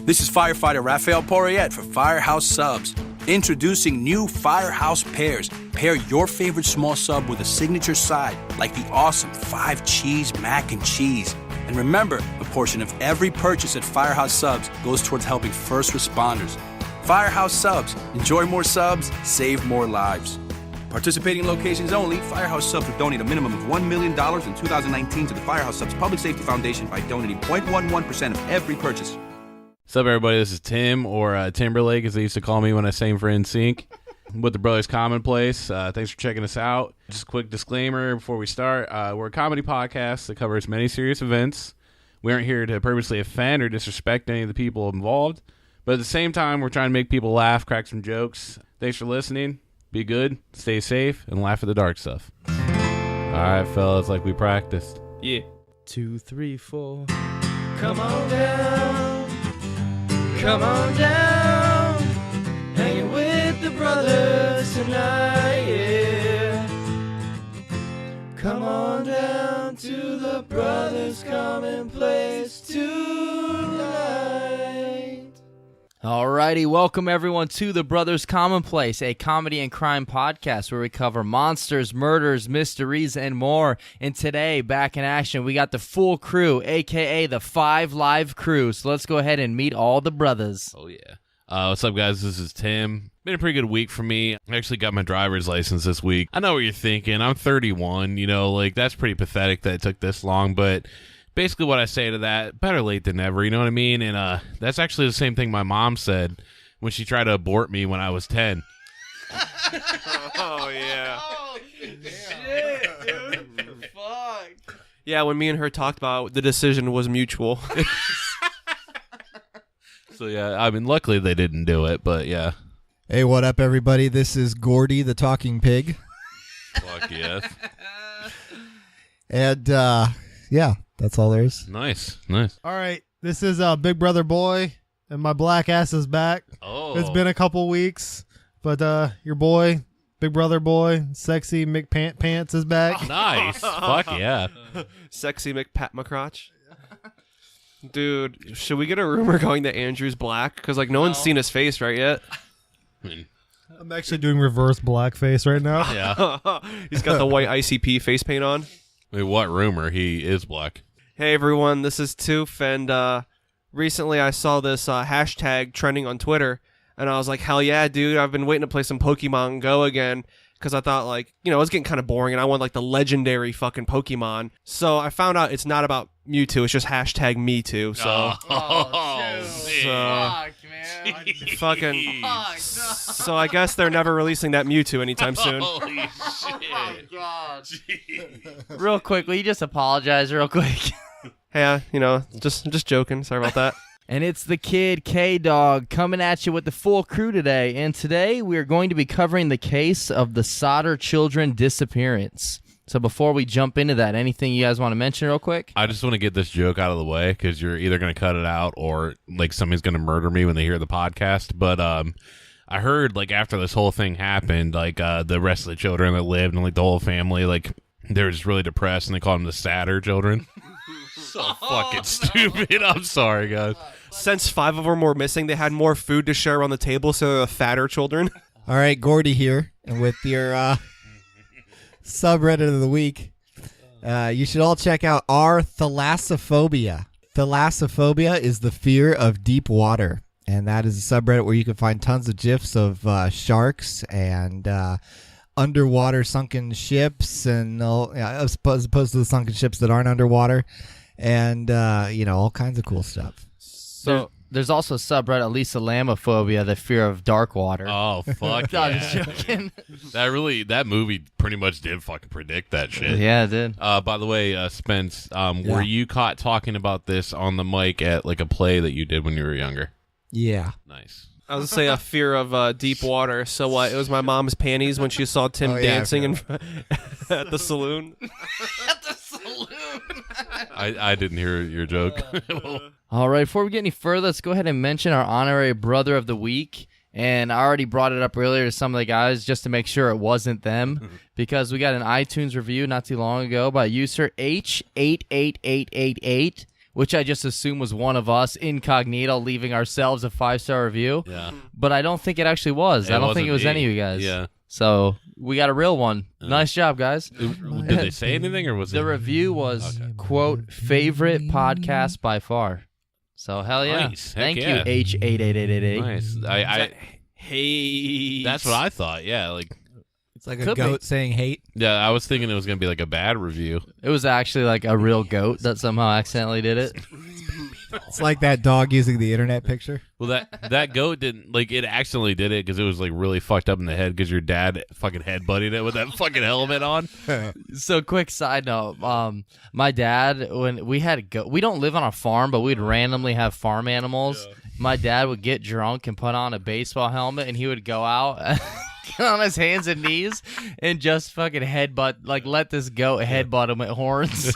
This is firefighter Raphael Porriette for Firehouse Subs. Introducing new Firehouse Pairs. Pair your favorite small sub with a signature side, like the awesome 5-cheese mac and cheese. And remember, a portion of every purchase at Firehouse Subs goes towards helping first responders. Firehouse Subs. Enjoy more subs, save more lives. Participating locations only. Firehouse Subs will donate a minimum of $1 million in 2019 to the Firehouse Subs Public Safety Foundation by donating 0.11% of every purchase. What's up, everybody? This is Tim, or Timberlake, as they used to call me when I sang for NSYNC, with the Brothers Commonplace. Thanks for checking us out. Just a quick disclaimer before we start. We're a comedy podcast that covers many serious events. We aren't here to purposely offend or disrespect any of the people involved, but at the same time, we're trying to make people laugh, crack some jokes. Thanks for listening. Be good, stay safe, and laugh at the dark stuff. All right, fellas, like we practiced. Yeah. 2, 3, 4. Come on down. Come on down, hanging with the brothers tonight, yeah. Come on down to the Brothers Commonplace tonight. Alrighty, welcome everyone to the Brothers Commonplace, a comedy and crime podcast where we cover monsters, murders, mysteries, and more. And today, back in action, we got the full crew, aka the 5 live crew. So let's go ahead and meet all the brothers. Oh, yeah. What's up, guys? This is Tim. Been a pretty good week for me. I actually got my driver's license this week. I know what you're thinking. I'm 31, that's pretty pathetic that it took this long, but basically what I say to that, better late than never, you know what I mean? And that's actually the same thing my mom said when she tried to abort me when I was 10. Oh, yeah. Oh, shit, dude. Fuck. Yeah, when me and her talked about the decision was mutual. So, yeah, I mean, luckily they didn't do it, but yeah. Hey, what up, everybody? This is Gordy, the talking pig. Fuck yes. And, yeah, that's all there is. Nice. All right, this is Big Brother Boy, and my black ass is back. Oh. It's been a couple weeks, but your boy, Big Brother Boy, Sexy McPants is back. Nice. Fuck yeah. Sexy McPat McCrotch. Dude, should we get a rumor going that Andrew's black? Because, no one's seen his face right yet. I'm actually doing reverse blackface right now. Yeah. He's got the white ICP face paint on. Wait, what rumor? He is black. Hey, everyone, this is Toof, and recently I saw this hashtag trending on Twitter, and I was like, hell yeah, dude, I've been waiting to play some Pokemon Go again, because I thought, it was getting kind of boring, and I want, the legendary fucking Pokemon. So I found out it's not about Mewtwo, it's just hashtag me too, so... Fuck, man. Fucking... Fuck, no. So I guess they're never releasing that Mewtwo anytime soon. Holy shit. Oh, God. Real quick, will you just apologize real quick? Hey, just joking. Sorry about that. And it's the kid, K-Dog, coming at you with the full crew today. And today we are going to be covering the case of the Sodder Children disappearance. So before we jump into that, anything you guys want to mention real quick? I just want to get this joke out of the way because you're either going to cut it out or somebody's going to murder me when they hear the podcast. But I heard after this whole thing happened, the rest of the children that lived and the whole family, they were just really depressed and they called them the Sadder Children. So fucking stupid. I'm sorry, guys. Since 5 of them were missing, they had more food to share around the table, so they're the fatter children. All right, Gordy here, and with your subreddit of the week, you should all check out our thalassophobia. Thalassophobia is the fear of deep water, and that is a subreddit where you can find tons of GIFs of sharks and underwater sunken ships, and as opposed to the sunken ships that aren't underwater, and all kinds of cool stuff. So there's also subreddit Lisa-Lamophobia, the fear of dark water. Oh, fuck I'm yeah. just joking. That movie pretty much did fucking predict that shit. Yeah, it did. By the way, Spence, were you caught talking about this on the mic at a play that you did when you were younger? Yeah. Nice. I was going to say a fear of deep water. So what? It was my mom's panties when she saw Tim dancing at the saloon. At the saloon. I didn't hear your joke. All right, before we get any further, let's go ahead and mention our honorary brother of the week. And I already brought it up earlier to some of the guys just to make sure it wasn't them, because we got an iTunes review not too long ago by user H88888. which I just assumed was one of us incognito leaving ourselves a 5-star review. Yeah. But I don't think it actually was. I don't think it was any of you guys. Yeah. So we got a real one. Nice job, guys. Did they say anything, or was The it? review was, quote, favorite podcast by far. So, hell yeah. Nice. Heck Thank yeah. you, H8888. Nice. Hey. That's what I thought. Yeah. Like, It's like a Could be. goat saying hate. yeah, I was thinking it was gonna be like a bad review. It was actually like a real goat that somehow accidentally did it. It's like that dog using the internet picture. Well, that goat didn't, like, it accidentally did it because it was like really fucked up in the head because your dad fucking headbutted it with that fucking helmet on. So, quick side note, my dad, when we had we don't live on a farm, but we'd randomly have farm animals. Yeah. My dad would get drunk and put on a baseball helmet, and he would go out get on his hands and knees and just fucking headbutt, like let this goat headbutt him at horns.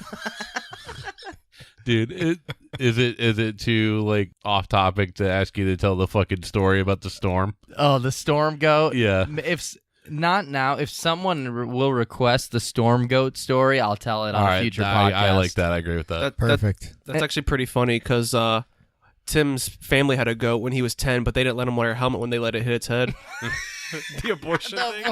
Dude, is it too like off topic to ask you to tell the fucking story about the storm? Oh, the storm goat. Yeah. If not now, if someone will request the storm goat story, I'll tell it on a future podcast. I like that. I agree with that. Perfect. That's actually pretty funny because Tim's family had a goat when he was 10, but they didn't let him wear a helmet when they let it hit its head. The abortion thing.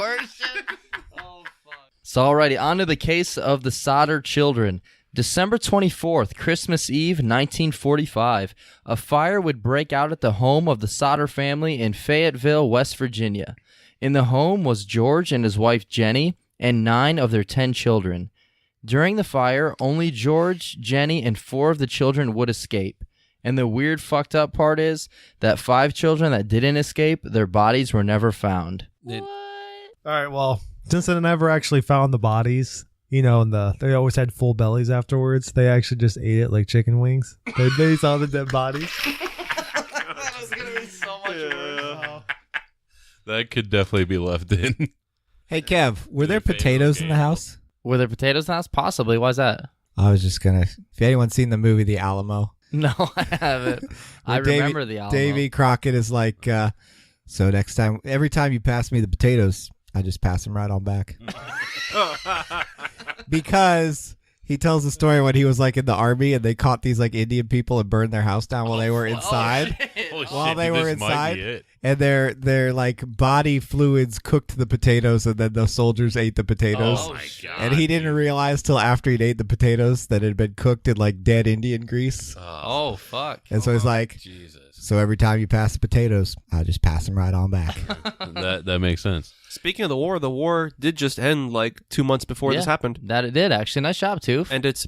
Oh, fuck. So, alrighty, on to the case of the Sodder children. December 24th, Christmas Eve, 1945, a fire would break out at the home of the Sodder family in Fayetteville, West Virginia. In the home was George and his wife Jennie and 9 of their 10 children. During the fire, only George, Jennie, and 4 of the children would escape. And the weird fucked up part is that 5 children that didn't escape, their bodies were never found. All right, well, since they never actually found the bodies, you know, and they always had full bellies afterwards, they actually just ate it like chicken wings. They saw the dead bodies. That was going to be so much worse. That could definitely be left in. Hey, Kev, were there potatoes in the house? Were there potatoes in the house? Possibly. Why's that? I was just going to... If anyone's seen the movie The Alamo... No, I haven't. I remember the Alamo. Davy Crockett is like, so next time, every time you pass me the potatoes, I just pass them right on back. Because he tells the story when he was like in the army and they caught these like Indian people and burned their house down while they were inside. While they were inside. And their like body fluids cooked the potatoes and then the soldiers ate the potatoes. Oh my God. And he didn't realize till after he'd ate the potatoes that it had been cooked in like dead Indian grease. Oh, fuck. And so he's like, Jesus. so every time you pass the potatoes, I just pass them right on back. That makes sense. Speaking of the war did just end like 2 months before this happened. That it did, actually. Nice job, Toof. Ended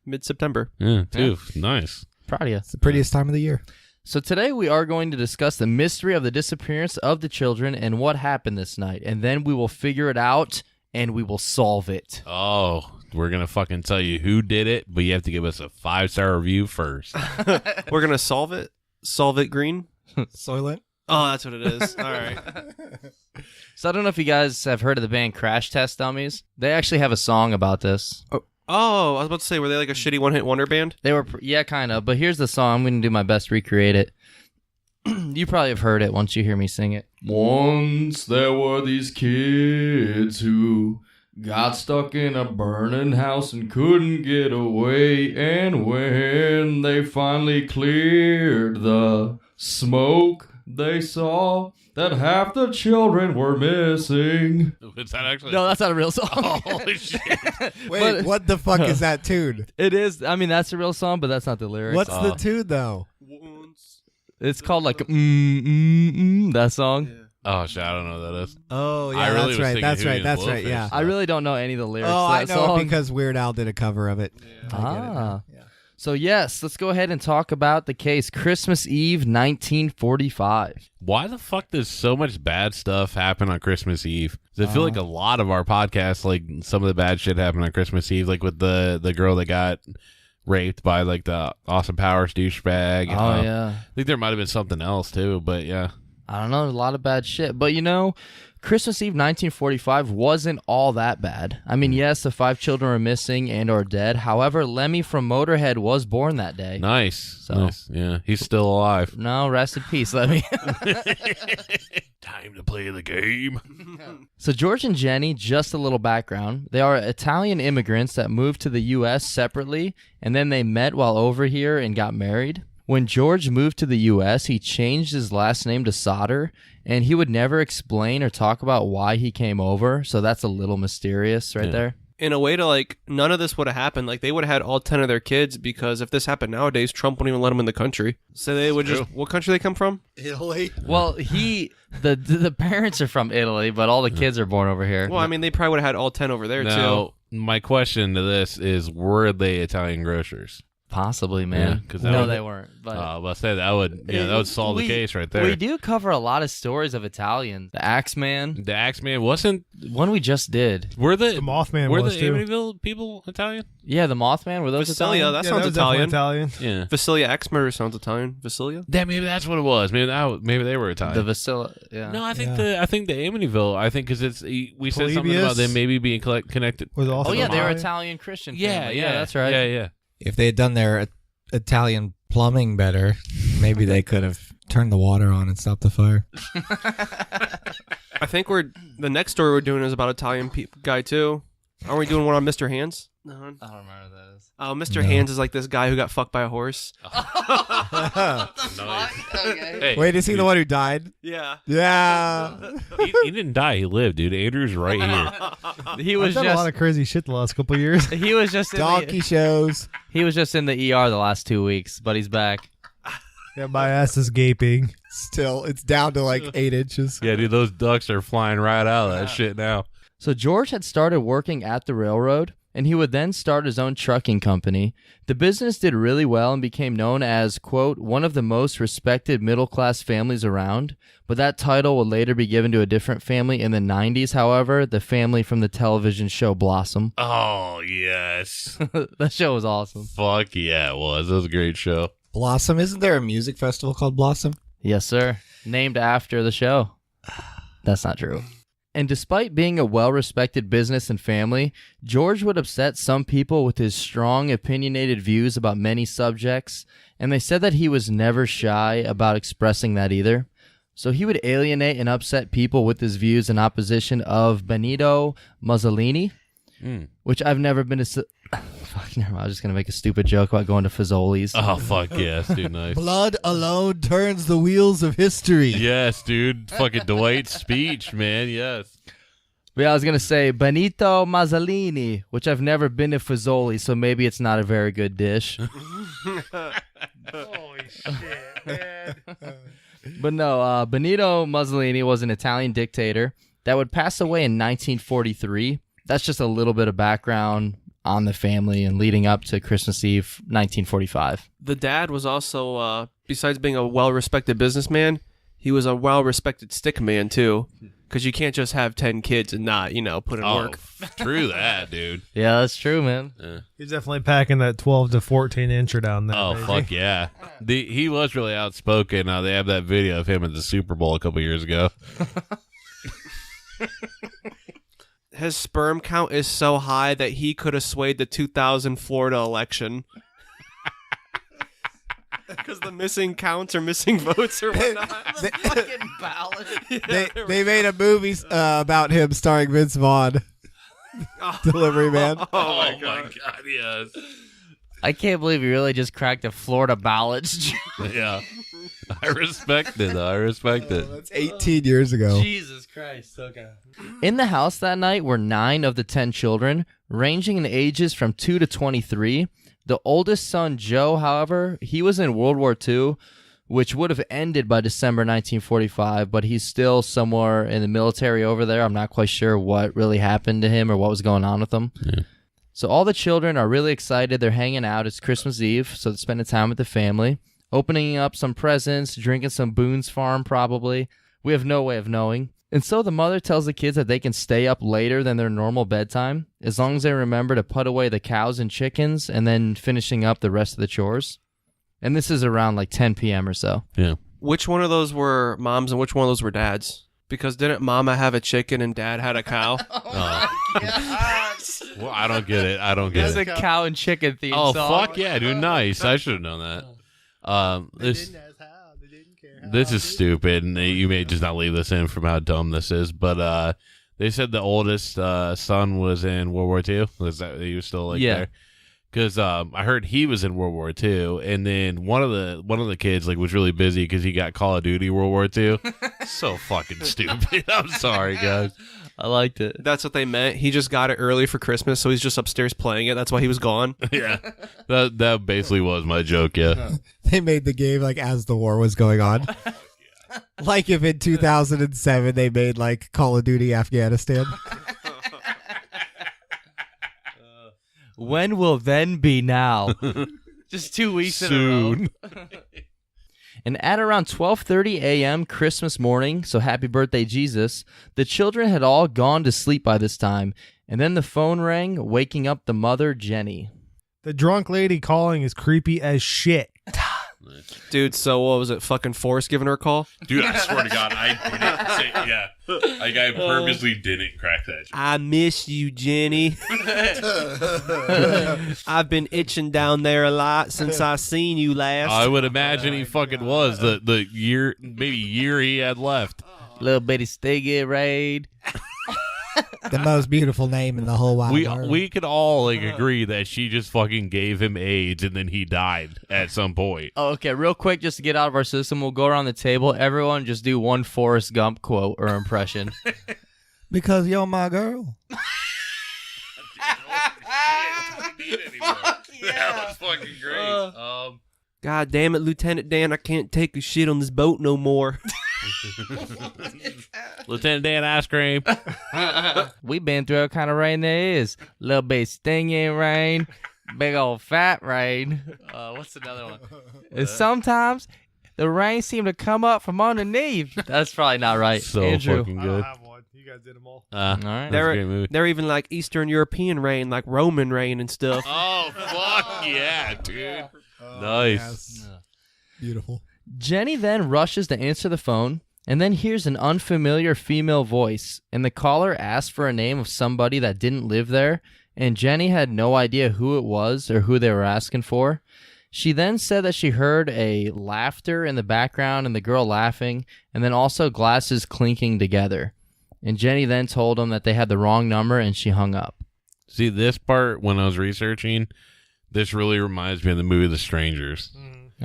mid-September. Yeah, too. Nice. Proud of you. It's the prettiest time of the year. So today we are going to discuss the mystery of the disappearance of the children and what happened this night. And then we will figure it out and we will solve it. Oh, we're going to fucking tell you who did it, but you have to give us a 5-star review first. We're going to solve it? Solve it green? Soylent? Oh, that's what it is. All right. So I don't know if you guys have heard of the band Crash Test Dummies. They actually have a song about this. Oh, I was about to say, were they like a shitty one-hit wonder band? They were, yeah, kind of. But here's the song. I'm going to do my best to recreate it. You probably have heard it once you hear me sing it. Once there were these kids who got stuck in a burning house and couldn't get away. And when they finally cleared the smoke, they saw that half the children were missing. Is that actually? No, that's not a real song. Holy shit. Wait, what the fuck is that tune? It is. I mean, that's a real song, but that's not the lyrics. What's the tune, though? It's called like that song. Yeah. Oh, shit. I don't know what that is. Oh, yeah, I really that's was right. thinking That's Hootie right. and That's right. Blowfish. Yeah. I really don't know any of the lyrics. Oh, to I that know song. it because Weird Al did a cover of it. I get it now. Yeah. So yes, let's go ahead and talk about the case. Christmas Eve, 1945. Why the fuck does so much bad stuff happen on Christmas Eve? 'Cause I feel like a lot of our podcasts, like some of the bad shit happened on Christmas Eve, like with the girl that got raped by like the Austin Powers douchebag. Oh yeah. I think there might have been something else too, but yeah. I don't know, a lot of bad shit. But you know, Christmas Eve 1945 wasn't all that bad. I mean, yes, the 5 children were missing and or dead. However, Lemmy from Motorhead was born that day. Nice. So- Nice. Yeah. He's still alive. No, rest in peace, Lemmy. Time to play the game. So George and Jennie, just a little background. They are Italian immigrants that moved to the U.S. separately, and then they met while over here and got married. When George moved to the U.S., he changed his last name to Sodder, and he would never explain or talk about why he came over, so that's a little mysterious right there. In a way to, like, none of this would have happened. Like, they would have had all 10 of their kids, because if this happened nowadays, Trump wouldn't even let them in the country. So they would just... What country they come from? Italy. Well, the parents are from Italy, but all the kids are born over here. Well, I mean, they probably would have had all 10 over there, Now, my question to this is, were they Italian grocers? Possibly, man. Yeah, 'cause No, they weren't. But I said that would solve the case right there. We do cover a lot of stories of Italians. The Axeman, The Axeman wasn't. one we just did. Were The Mothman were was the too. Amityville people Italian? Yeah, the Mothman. Were those Vasilia, Italian? that Yeah, sounds was definitely Italian. Italian. Yeah. Vasilia Axmer sounds Italian. Vasilia? Maybe that's what it was. Maybe they were Italian. The Vasilla. Yeah. No, I think the Amityville. I think because we said something about them maybe being connected. Was also Oh yeah, they were Italian. Italian Christian. Yeah, family. yeah, that's right. Yeah. If they had done their Italian plumbing better, maybe they could have turned the water on and stopped the fire. I think the next story we're doing is about Italian guy, too. Aren't we doing one on Mr. Hands? No. I don't remember what that is. Oh, Mr. No. Hands is like this guy who got fucked by a horse. Okay. Hey, Wait, is he the one who died? Yeah. Yeah. he didn't die. He lived, dude. Andrew's right here. He I've was done a lot just of crazy shit the last couple of years. he was just in Donkey shows. he was just in the ER the last 2 weeks, but he's back. Yeah, my ass is gaping. Still, it's down to like 8 inches. Yeah, dude. Those ducks are flying right out of that shit now. So George had started working at the railroad, and he would then start his own trucking company. The business did really well and became known as, quote, one of the most respected middle-class families around. But that title would later be given to a different family in the 90s, however, the family from the television show Blossom. Oh yes. That show was awesome. Fuck yeah, it was. It was a great show. Blossom. Isn't there a music festival called Blossom? Yes, sir. Named after the show. That's not true. And despite being a well-respected business and family, George would upset some people with his strong, opinionated views about many subjects, and they said that he was never shy about expressing that either. So he would alienate and upset people with his views in opposition of Benito Mussolini, which I've never been to... Fuck, never mind. I was just going to make a stupid joke about going to Fazoli's. Oh fuck yes, dude. Nice. Blood alone turns the wheels of history. Yes, dude. Fucking Dwight's speech, man. Yes. But yeah, I was going to say Benito Mussolini, which I've never been to Fazoli's, so maybe it's not a very good dish. Holy shit, man. But no, Benito Mussolini was an Italian dictator that would pass away in 1943. That's just a little bit of background on the family and leading up to Christmas Eve, 1945. The dad was also, besides being a well-respected businessman, he was a well-respected stick man, too. Because you can't just have 10 kids and not, put in work. True that, dude. Yeah, that's true, man. He's definitely packing that 12 to 14 incher down there. Oh baby. fuck yeah. He was really outspoken. They have that video of him at the Super Bowl a couple years ago. His sperm count is so high that he could have swayed the 2000 Florida election. Because the missing counts or missing votes or whatnot. Fucking ballot. They made a movie about him starring Vince Vaughn. Delivery Man. Oh my god, yes. I can't believe you really just cracked a Florida ballots. Yeah. I respect it, though. I respect it. That's 18 years ago. Jesus Christ. Okay. In the house that night were 9 of the 10 children, ranging in ages from 2 to 23. The oldest son, Joe, however, he was in World War II, which would have ended by December 1945, but he's still somewhere in the military over there. I'm not quite sure what really happened to him or what was going on with him. Yeah. So all the children are really excited. They're hanging out. It's Christmas Eve, so they're spending time with the family, opening up some presents, drinking some Boone's Farm probably. We have no way of knowing. And so the mother tells the kids that they can stay up later than their normal bedtime, as long as they remember to put away the cows and chickens and then finishing up the rest of the chores. And this is around like 10 p.m. or so. Yeah. Which one of those were moms and which one of those were dads? Because didn't mama have a chicken and dad had a cow? Well, I don't get it. I don't get It's it. a cow and chicken theme Oh, song. fuck yeah, dude. Nice. I should have known that. this is stupid, and you may just not leave this in from how dumb this is, but they said the oldest son was in World War II. Was that he was still there? Because I heard he was in World War II, and then one of the kids was really busy because he got Call of Duty World War II. So fucking stupid. I'm sorry, guys. I liked it. That's what they meant. He just got it early for Christmas, so he's just upstairs playing it. That's why he was gone. Yeah, that basically was my joke. Yeah, They made the game as the war was going on. Like if in 2007 they made Call of Duty Afghanistan. When will then be now? Just 2 weeks soon. in a row. And at around 12:30 a.m. Christmas morning, so happy birthday, Jesus, the children had all gone to sleep by this time, and then the phone rang, waking up the mother, Jennie. The drunk lady calling is creepy as shit. Dude, so what was it? Fucking Forrest giving her a call? Dude, I swear to God, I didn't say, yeah. I purposely didn't crack that joke. I miss you, Jennie. I've been itching down there a lot since I seen you last. I would imagine he fucking was the year he had left. Little bitty stiggy raid. The most beautiful name in the whole wide world. We could all agree that she just fucking gave him AIDS and then he died at some point. Oh, okay, real quick, just to get out of our system, we'll go around the table. Everyone just do one Forrest Gump quote or impression. Because you're my girl. That was fucking great. God damn it, Lieutenant Dan, I can't take a shit on this boat no more. Lieutenant Dan ice cream. We been through what kind of rain there is. Little bit stinging rain, big old fat rain. What's another one? And sometimes the rain seemed to come up from underneath. That's probably not right. So Andrew. fucking I don't good. have one. You guys did them all. All right. That's a great movie. They're even like Eastern European rain, like Roman rain and stuff. Oh, fuck yeah, dude. Nice. Yes. Beautiful. Jennie then rushes to answer the phone and then hears an unfamiliar female voice, and the caller asks for a name of somebody that didn't live there, and Jennie had no idea who it was or who they were asking for. She then said that she heard a laughter in the background and the girl laughing, and then also glasses clinking together. And Jennie then told them that they had the wrong number, and she hung up. See, this part, when I was researching, this really reminds me of the movie The Strangers.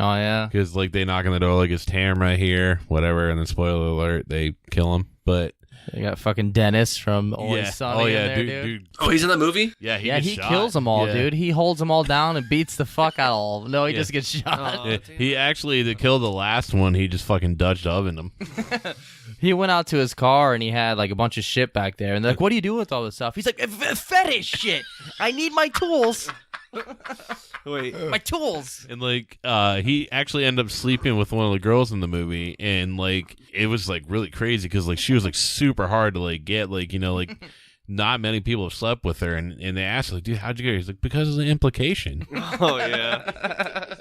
Oh, yeah? Because, they knock on the door, it's Tam right here, whatever, and then spoiler alert, they kill him. But, They got fucking Dennis from Always yeah. Sunny Oh, yeah, in there, dude. Oh, he's in that movie? Yeah, He gets shot. kills them all, Yeah. dude. He holds them all down and beats the fuck out of all of them. No, he Yeah. just gets shot. Yeah, he actually, to kill the last one, he just fucking Dutch ovened him. He went out to his car and he had a bunch of shit back there. And they're like, what do you do with all this stuff? He's like, fetish shit. I need my tools. Wait. My tools. And he actually ended up sleeping with one of the girls in the movie, and it was really crazy because she was super hard to get, not many people have slept with her, and they asked dude, how'd you get her? He's like, because of the implication. Oh, yeah.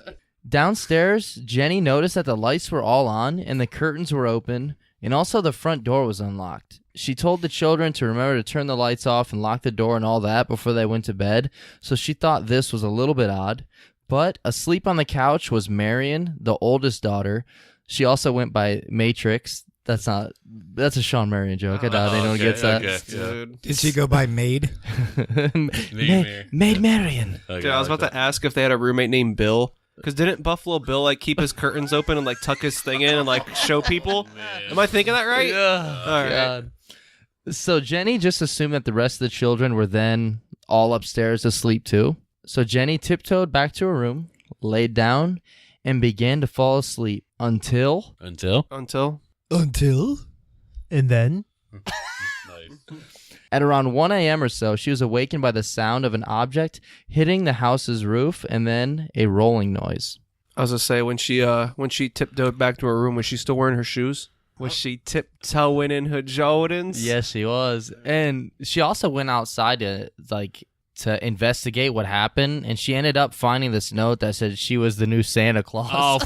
Downstairs, Jennie noticed that the lights were all on and the curtains were open, and also the front door was unlocked. She told the children to remember to turn the lights off and lock the door and all that before they went to bed, so she thought this was a little bit odd. But asleep on the couch was Marion, the oldest daughter. She also went by Matrix. That's a Sean Marion joke. I doubt anyone gets that. Okay. Dude. Did she go by Maid? Maid Marion. Okay, Dude, I was about to ask if they had a roommate named Bill. Because didn't Buffalo Bill keep his curtains open and tuck his thing in and show people? Am I thinking that right? All right. God. So Jennie just assumed that the rest of the children were then all upstairs asleep too. So Jennie tiptoed back to her room, laid down, and began to fall asleep until... Until? And then? Nice. At around 1 a.m. or so, she was awakened by the sound of an object hitting the house's roof and then a rolling noise. I was going to say, when she tiptoed back to her room, was she still wearing her shoes? Was she tiptoeing in her Jordans? Yes, she was. And she also went outside to investigate what happened, and she ended up finding this note that said she was the new Santa Claus. Oh,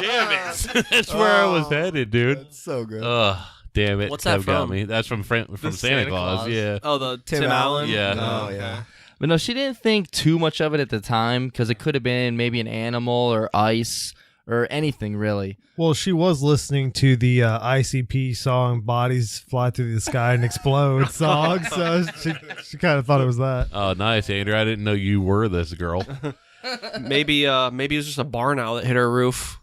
damn it. That's where I was headed, dude. That's so good. Ugh, damn it. What's that Kev got from? me. That's from Santa Santa Claus, Claus. yeah. Oh, the Tim Allen? Yeah. Oh, yeah. But no, she didn't think too much of it at the time because it could have been maybe an animal or ice or anything really. Well, she was listening to the ICP song "Bodies Fly Through the Sky and Explode" song, so she kind of thought it was that. Oh, nice, Andrew. I didn't know you were this girl. Maybe it was just a barn owl that hit her roof.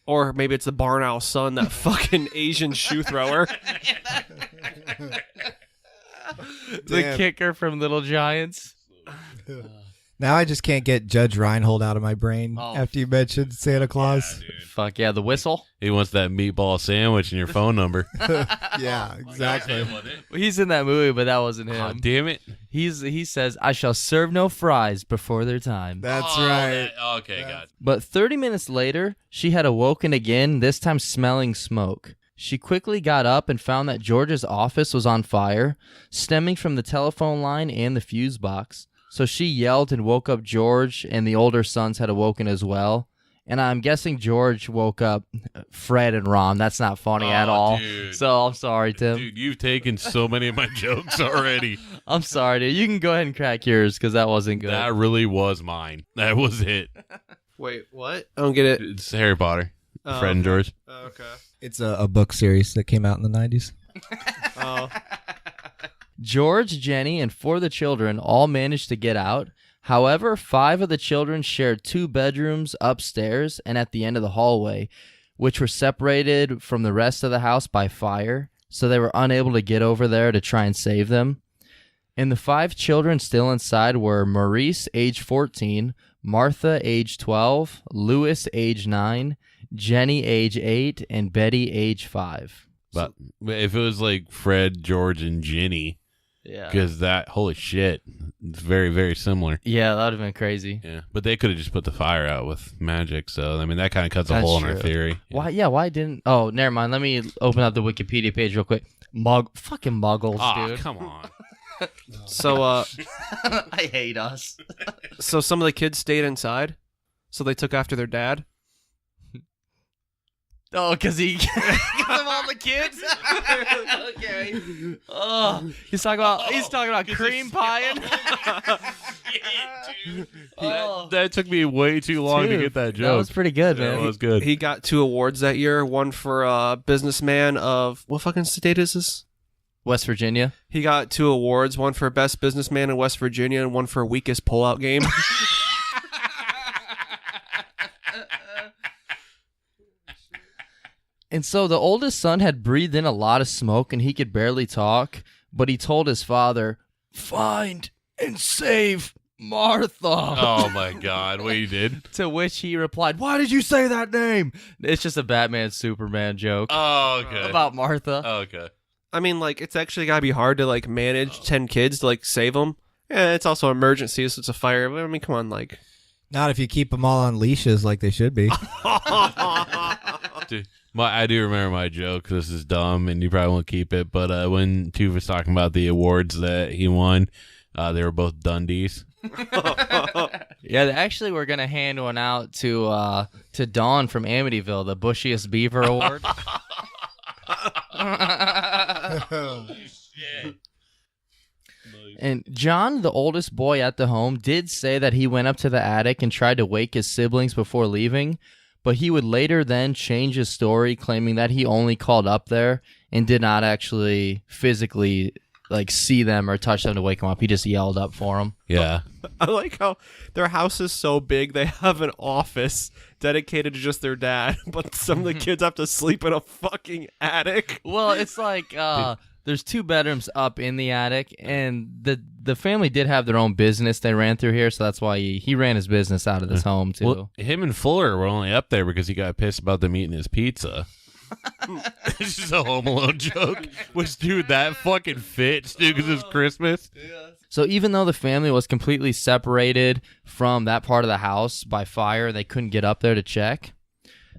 Or maybe it's the barn owl's son, that fucking Asian shoe thrower. The kicker from Little Giants. Now I just can't get Judge Reinhold out of my brain after you mentioned Santa Claus. Fuck yeah, the whistle. He wants that meatball sandwich and your phone number. Yeah, exactly. He's in that movie, but that wasn't him. Oh, damn it. He says, "I shall serve no fries before their time." That's right. Okay, got it. But 30 minutes later, she had awoken again, this time smelling smoke. She quickly got up and found that George's office was on fire, stemming from the telephone line and the fuse box. So she yelled and woke up George, and the older sons had awoken as well. And I'm guessing George woke up Fred and Ron. That's not funny at all. Dude. So I'm sorry, Tim. Dude, you've taken so many of my jokes already. I'm sorry, dude. You can go ahead and crack yours because that wasn't good. That really was mine. That was it. Wait, what? I don't get it. It's Harry Potter. Oh, Fred and George. Oh, okay. It's a book series that came out in the 90s. Oh. George, Jennie, and 4 of the children all managed to get out. However, 5 of the children shared 2 bedrooms upstairs and at the end of the hallway, which were separated from the rest of the house by fire, so they were unable to get over there to try and save them. And the 5 children still inside were Maurice, age 14, Martha, age 12, Louis, age 9, Jennie, age 8, and Betty, age 5. But if it was like Fred, George, and Jennie, Yeah. because that, holy shit, it's very, very similar. Yeah, that would have been crazy. Yeah, but they could have just put the fire out with magic. So I mean, that kind of cuts a That's hole in our true. theory. Yeah. Why? Yeah, why didn't? Oh, never mind. Let me open up the Wikipedia page real quick. Fucking muggles, Aw, dude. come on. So, I hate us. so some of the kids stayed inside, so they took after their dad. Oh, because he because of all the kids. Okay. Oh, he's talking about cream pie. That took me way too long to get that That joke. was pretty good, That man. was good. He got 2 awards that year. One for businessman of what fucking state is this? West Virginia. He got 2 awards. One for best businessman in West Virginia, and one for weakest pullout game. And so the oldest son had breathed in a lot of smoke and he could barely talk, but he told his father, "Find and save Martha." Oh my God, what you did? To which he replied, "Why did you say that name?" It's just a Batman Superman joke Oh, okay. about Martha. Okay. I mean, like, it's actually gotta be hard to like manage 10 kids to like save them. Yeah, it's also an emergency, so it's a fire. But, I mean, come on, like. Not if you keep them all on leashes like they should be. Dude, I do remember my joke. This is dumb, and you probably won't keep it. But when Tuve was talking about the awards that he won, they were both Dundies. Yeah, actually, we're gonna hand one out to Dawn from Amityville, the Bushiest Beaver Award. And John, the oldest boy at the home, did say that he went up to the attic and tried to wake his siblings before leaving, but he would later then change his story, claiming that he only called up there and did not actually physically like see them or touch them to wake them up. He just yelled up for them. Yeah. I like how their house is so big they have an office dedicated to just their dad, but some of the kids have to sleep in a fucking attic. Well, it's like there's 2 bedrooms up in the attic, and the family did have their own business they ran through here, so that's why he ran his business out of this home too. Well, him and Fuller were only up there because he got pissed about them eating his pizza. It's just a Home Alone joke. Which, dude, that fucking fits, dude, because it's Christmas. So even though the family was completely separated from that part of the house by fire, they couldn't get up there to check.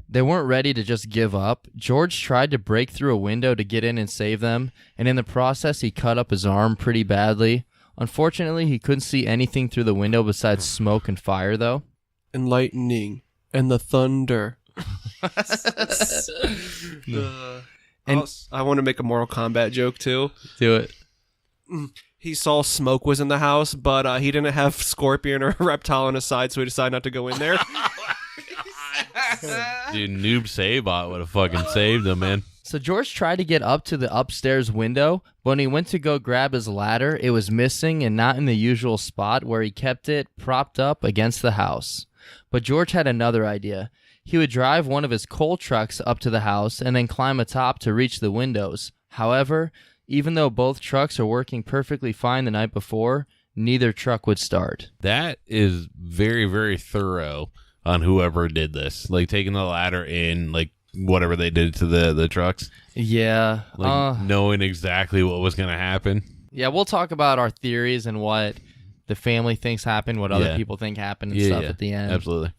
They weren't ready to just give up. George tried to break through a window to get in and save them, and in the process, he cut up his arm pretty badly. Unfortunately, he couldn't see anything through the window besides smoke and fire, though. And lightning and the thunder. And I want to make a Mortal Kombat joke too. do it. He saw smoke was in the house, but he didn't have Scorpion or Reptile on his side, so he decided not to go in there. Dude, Noob Sabot would have fucking saved him, man. So George tried to get up to the upstairs window, but when he went to go grab his ladder, it was missing and not in the usual spot where he kept it propped up against the house. But George had another idea. He would drive one of his coal trucks up to the house and then climb atop to reach the windows. However, even though both trucks are working perfectly fine the night before, neither truck would start. That is very, very thorough on whoever did this. Like, taking the ladder in, like, whatever they did to the trucks. Yeah. Like, knowing exactly what was going to happen. Yeah, we'll talk about our theories and what the family thinks happened, what other people think happened and stuff at the end. Absolutely.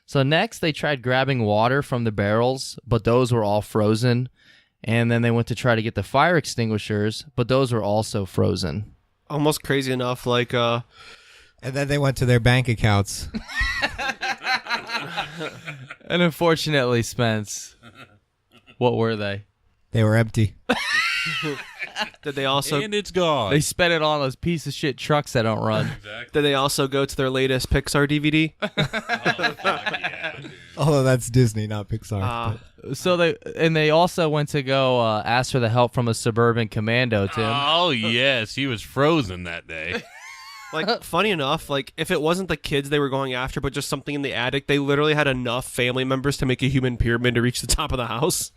So next, they tried grabbing water from the barrels, but those were all frozen. And then they went to try to get the fire extinguishers, but those were also frozen. Almost crazy enough, like, And then they went to their bank accounts. And unfortunately, Spence, what were they? They were empty. did they also And it's gone. They spent it on those piece of shit trucks that don't run. did they also go to their latest Pixar DVD? Although that's Disney, not Pixar. So they also went to go ask for the help from a suburban commando, Tim. Oh, yes. He was frozen that day. Like, funny enough, like, if it wasn't the kids they were going after, but just something in the attic, they literally had enough family members to make a human pyramid to reach the top of the house.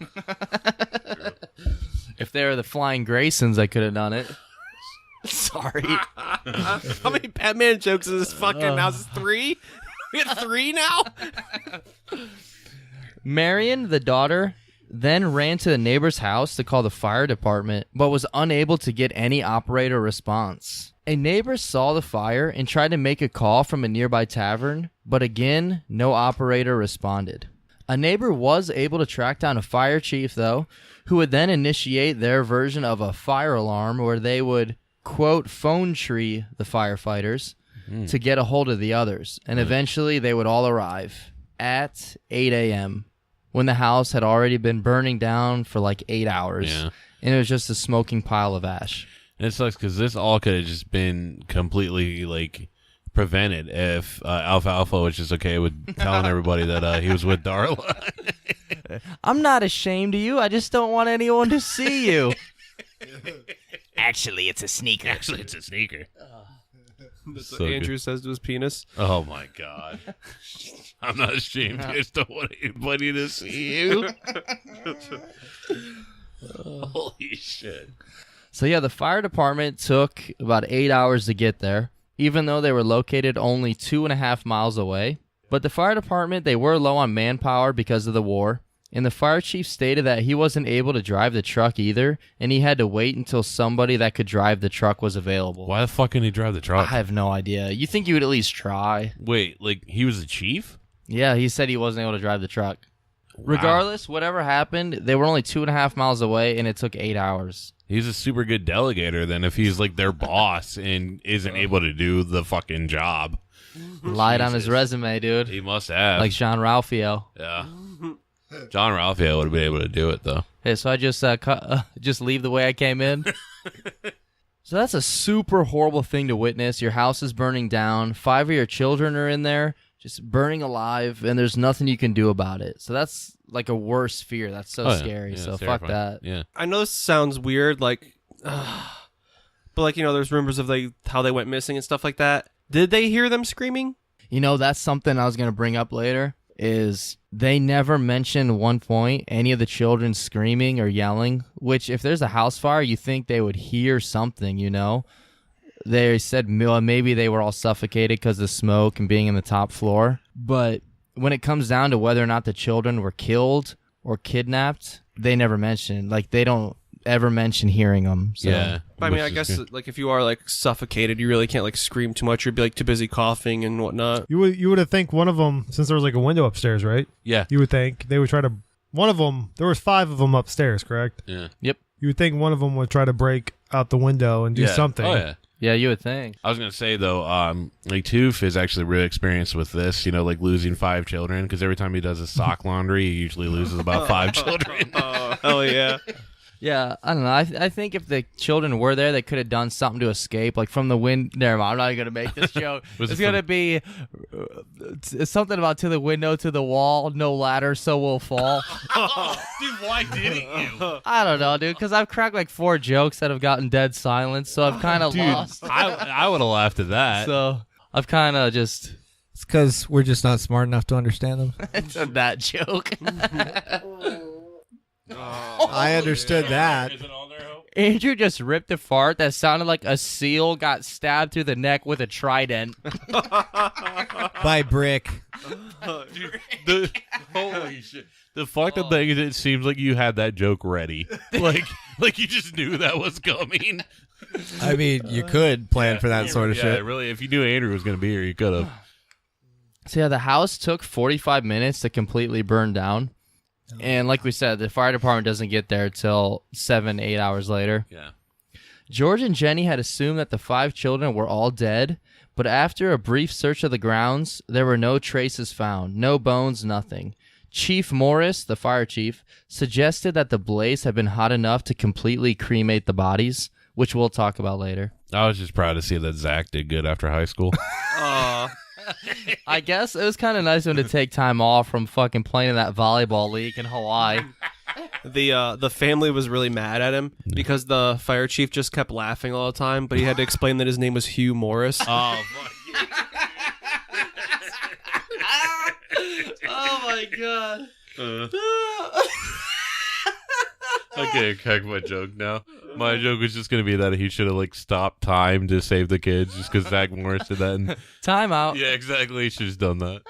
If they were the Flying Graysons, I could have done it. Sorry. How many Batman jokes is this fucking house? 3? We had 3 now? Marion, the daughter, then ran to the neighbor's house to call the fire department, but was unable to get any operator response. A neighbor saw the fire and tried to make a call from a nearby tavern, but again, no operator responded. A neighbor was able to track down a fire chief, though, who would then initiate their version of a fire alarm where they would, quote, phone tree the firefighters to get a hold of the others, and eventually they would all arrive at 8 a.m. when the house had already been burning down for like 8 hours, and it was just a smoking pile of ash. And it sucks because this all could have just been completely, like, prevented if Alfalfa was just okay with telling everybody that he was with Darla. I'm not ashamed of you. I just don't want anyone to see you. Actually, it's a sneaker. Actually, it's a sneaker. That's So what Andrew good. says to his penis. Oh, my God. I'm not ashamed. I just don't want anybody to see you. Holy shit. So yeah, the fire department took about 8 hours to get there, even though they were located only 2.5 miles away. But the fire department, they were low on manpower because of the war, and the fire chief stated that he wasn't able to drive the truck either, and he had to wait until somebody that could drive the truck was available. Why the fuck couldn't he drive the truck? I have no idea. You think you would at least try? Wait, like, he was the chief? Yeah, he said he wasn't able to drive the truck. Regardless, whatever happened, they were only 2.5 miles away, and it took 8 hours. He's a super good delegator then if he's, like, their boss and isn't able to do the fucking job. Lied on his resume, dude. He must have. Like Jean Ralphio. Yeah. John Ralphio would have been able to do it, though. Hey, so I just leave the way I came in? So that's a super horrible thing to witness. Your house is burning down. 5 of your children are in there, just burning alive, and there's nothing you can do about it. So that's like a worse fear. That's so scary. Yeah, so it's fuck terrifying. that. Yeah. I know this sounds weird, like, but like, you know, there's rumors of how they went missing and stuff like that. Did they hear them screaming? You know, that's something I was going to bring up later, is they never mentioned one point any of the children screaming or yelling, which if there's a house fire, you think they would hear something, you know? They said maybe they were all suffocated because of smoke and being in the top floor. But when it comes down to whether or not the children were killed or kidnapped, they never mention. Like, they don't ever mention hearing them. So. Yeah. I mean, Which I is guess good. like if you are like suffocated, you really can't like scream too much. You'd be like too busy coughing and whatnot. You would have think one of them, since there was like a window upstairs, right? Yeah. You would think they would try to. One of them, there was 5 of them upstairs, correct? Yeah. Yep. You would think one of them would try to break out the window and do Yeah. something. Oh, yeah. Yeah, you would think. I was going to say, though, like, Toof is actually really experienced with this, you know, like losing 5 children, because every time he does his sock laundry, he usually loses about 5 children. Oh, hell yeah. Yeah, I don't know. I think if the children were there, they could have done something to escape, like from the wind. Never mind. I'm not even gonna make this joke. It's gonna be something about to the window, to the wall, no ladder, so we'll fall. Dude, why didn't you? I don't know, dude, because I've cracked like 4 jokes that have gotten dead silence, so I've kind of lost. I would have laughed at that. So I've kind of just It's because we're just not smart enough to understand them. that joke. I understood that. Is it on there, Hope? Andrew just ripped a fart that sounded like a seal got stabbed through the neck with a trident. By Brick. Holy shit. The fucked up thing is it seems like you had that joke ready. Like you just knew that was coming. I mean, you could plan for that sort of shit. Really, if you knew Andrew was going to be here, you could have. So yeah, the house took 45 minutes to completely burn down. And like we said, the fire department doesn't get there till 7-8 hours later. Yeah. George and Jennie had assumed that the 5 children were all dead, but after a brief search of the grounds, there were no traces found, no bones, nothing. Chief Morris, the fire chief, suggested that the blaze had been hot enough to completely cremate the bodies, which we'll talk about later. I was just proud to see that Zach did good after high school. I guess it was kind of nice of him to take time off from fucking playing in that volleyball league in Hawaii. The family was really mad at him because the fire chief just kept laughing all the time, but he had to explain that his name was Hugh Morris. Oh, fuck. Oh my god. I can't crack my joke now. My joke was just going to be that he should have stopped time to save the kids just because Zach Morris did that. And, Time out. yeah, exactly. He should have done that.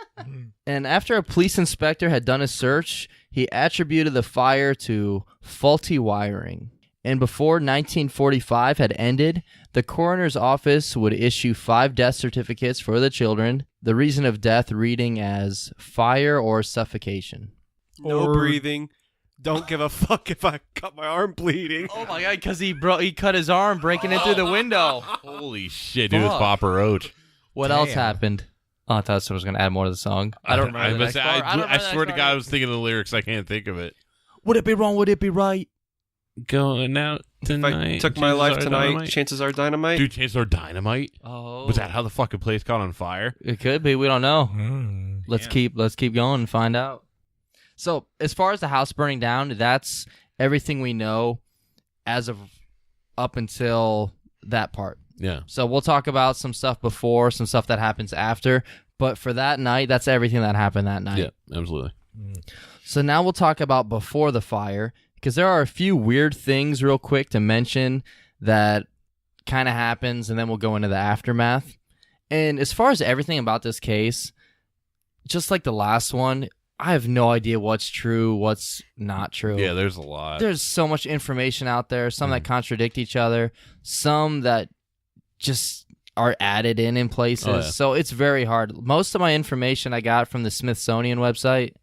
And after a police inspector had done a search, he attributed the fire to faulty wiring. And before 1945 had ended, the coroner's office would issue 5 death certificates for the children, the reason of death reading as fire or suffocation. No breathing. Don't give a fuck if I cut my arm bleeding. Oh my god, because he cut his arm breaking in through the window. Holy shit, dude, it's Fuck. Papa Roach. What else happened? Oh, I thought someone was going to add more to the song. I don't remember the next part. I don't remember I the swear to next God, part. I was thinking of the lyrics. I can't think of it. Would it be wrong? Would it be right? Going out If tonight. I took my chances life are tonight, dynamite. chances are dynamite. Dude, chances are dynamite. Oh, Was that how the fucking place caught on fire? It could be. We don't know. Let's Damn. keep going and find out. So, as far as the house burning down, that's everything we know as of up until that part. Yeah. So, we'll talk about some stuff before, some stuff that happens after. But for that night, that's everything that happened that night. Yeah, absolutely. So now we'll talk about before the fire, because there are a few weird things real quick to mention that kind of happens, and then we'll go into the aftermath. And as far as everything about this case, just like the last one, I have no idea what's true, what's not true. Yeah, there's a lot. There's so much information out there, some that contradict each other, some that just are added in places. Oh, yeah. So it's very hard. Most of my information I got from the Smithsonian website,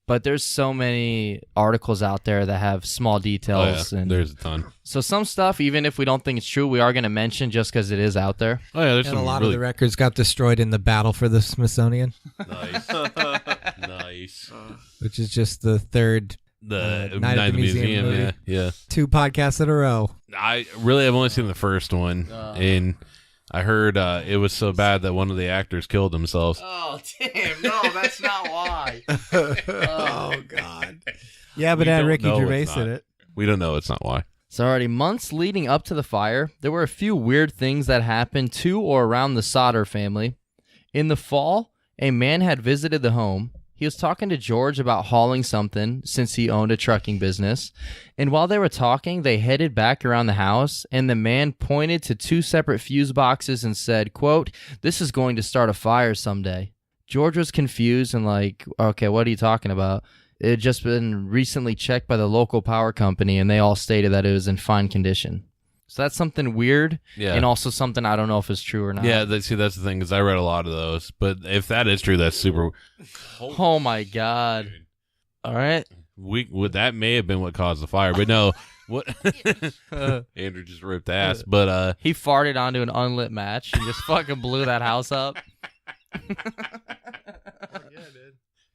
but there's so many articles out there that have small details. Oh, yeah. And There's a ton. so some stuff, even if we don't think it's true, we are going to mention just because it is out there. Oh, yeah, there's And some a lot really of the records got destroyed in the battle for the Smithsonian, nice. Nice. which is just the third The Night at the Museum movie. yeah. Yeah. 2 podcasts in a row. I've only seen the first one, and I heard it was so bad that one of the actors killed themselves. Oh, damn. No, that's not why. Oh, God. Yeah, but We it had don't Ricky know Gervais it's in not. it. We don't know. It's not why. So already months leading up to the fire, there were a few weird things that happened to or around the Sodder family. In the fall, a man had visited the home. He was talking to George about hauling something since he owned a trucking business. And while they were talking, they headed back around the house, and the man pointed to 2 separate fuse boxes and said, quote, "This is going to start a fire someday." George was confused and like, okay, what are you talking about? It had just been recently checked by the local power company, and they all stated that it was in fine condition. So that's something weird, Yeah. and also something I don't know if it's true or not. Yeah, that's the thing, because I read a lot of those. But if that is true, that's super. Oh my God. All right. That may have been what caused the fire, but no. What? Andrew just ripped ass, but He farted onto an unlit match and just fucking blew that house up.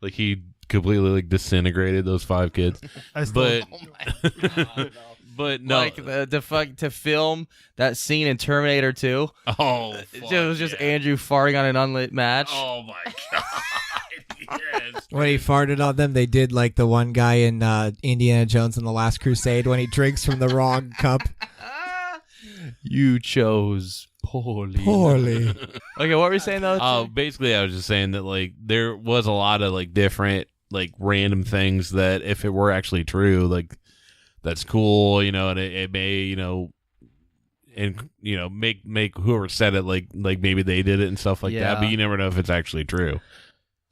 like he completely like disintegrated those 5 kids. I still, But but no, Like to film that scene in Terminator 2. oh, It was just Andrew farting on an unlit match. Oh my god. Yes. When he farted on them, they did like the one guy in Indiana Jones and the Last Crusade when he drinks from the wrong cup. You chose poorly. Poorly. Okay, what were you saying though? Oh, basically, I was just saying that like there was a lot of like different like random things that if it were actually true, like that's cool, you know, and it may, you know, and you know make whoever said it like maybe they did it and stuff like Yeah. that, but you never know if it's actually true.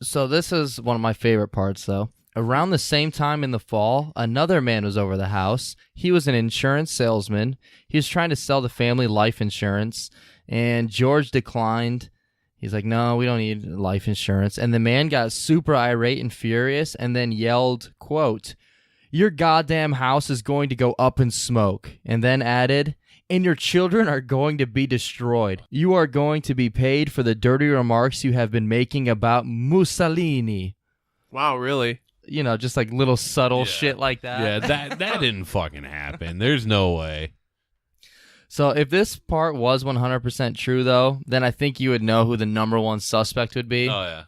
So this is one of my favorite parts, though. Around the same time in the fall, another man was over the house. He was an insurance salesman. He was trying to sell the family life insurance, and George declined. He's like, no, we don't need life insurance. And the man got super irate and furious and then yelled, quote, "Your goddamn house is going to go up in smoke," and then added, "and your children are going to be destroyed. You are going to be paid for the dirty remarks you have been making about Mussolini." Wow, really? You know, just like little subtle Yeah. shit like that. Yeah, that didn't fucking happen. There's no way. So if this part was 100% true, though, then I think you would know who the number one suspect would be. Oh yeah.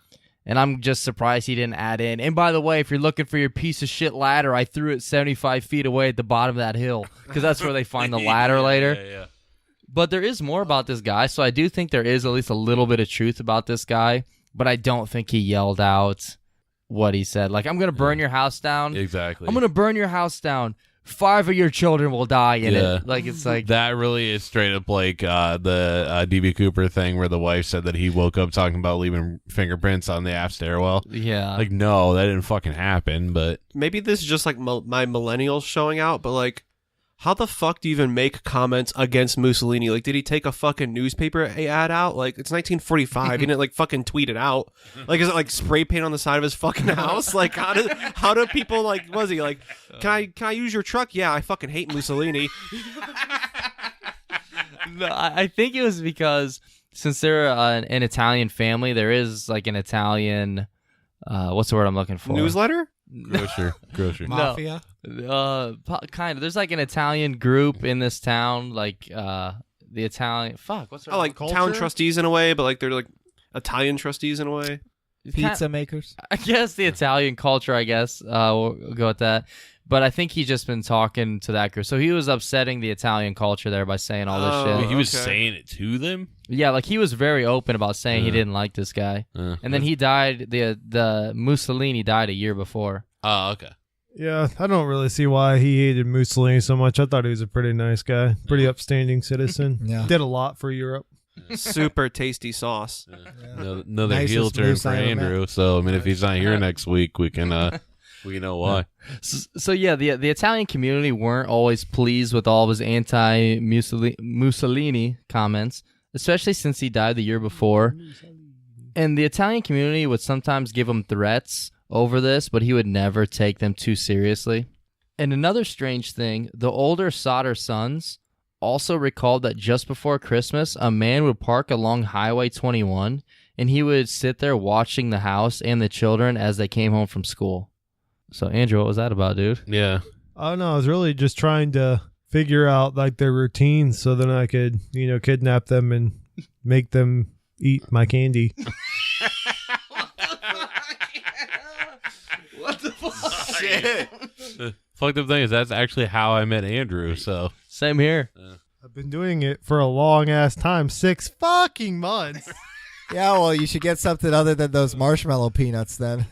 And I'm just surprised he didn't add in, "and by the way, if you're looking for your piece of shit ladder, I threw it 75 feet away at the bottom of that hill," because that's where they find the ladder later. Yeah. But there is more about this guy, so I do think there is at least a little bit of truth about this guy, but I don't think he yelled out what he said. Like, "I'm going to burn your house down. Exactly. I'm going to burn your house down. 5 of your children will die in Yeah. it." Like, it's like, That really is straight up like the DB Cooper thing where the wife said that he woke up talking about leaving fingerprints on the aft stairwell. yeah. Like, no, that didn't fucking happen, but Maybe this is just like my millennials showing out, but like, how the fuck do you even make comments against Mussolini? Like, did he take a fucking newspaper ad out? Like, it's 1945. He didn't like fucking tweet it out. Like, is it like spray paint on the side of his fucking house? Like, how do people like? Was he like? Can I use your truck? Yeah, I fucking hate Mussolini. No, I think it was because since they're an Italian family, there is like an Italian, what's the word I'm looking for? Newsletter? grocer. Mafia. Kind of. There's like an Italian group in this town, like the Italian. Fuck, what's their Oh, like Culture? town trustees in a way, but like they're like Italian trustees in a way. Pizza makers. I guess the Italian culture. I guess we'll go with that. But I think he's just been talking to that group, so he was upsetting the Italian culture there by saying all this Oh, shit. He was okay. saying it to them. Yeah, like he was very open about saying he Yeah. didn't like this guy, and then he died. The Mussolini died a year before. Oh, okay. yeah, I don't really see why he hated Mussolini so much. I thought he was a pretty nice guy, pretty upstanding citizen. Yeah. Did a lot for Europe. Super tasty sauce. Another Nicest heel turn moose for I ever met. Andrew. So I mean, if he's not here next week, we can know why. So yeah, the Italian community weren't always pleased with all of his anti-Mussolini comments, especially since he died the year before. And the Italian community would sometimes give him threats over this, but he would never take them too seriously. And another strange thing, the older Sodder sons also recalled that just before Christmas, a man would park along Highway 21, and he would sit there watching the house and the children as they came home from school. So, Andrew, what was that about, dude? Yeah. I don't know. I was really just trying to figure out like their routines so then I could, kidnap them and make them eat my candy. What the fuck? The fucked up thing is that's actually how I met Andrew. So Same here. I've been doing it for a long ass time, 6 fucking months. Yeah, well, you should get something other than those marshmallow peanuts then.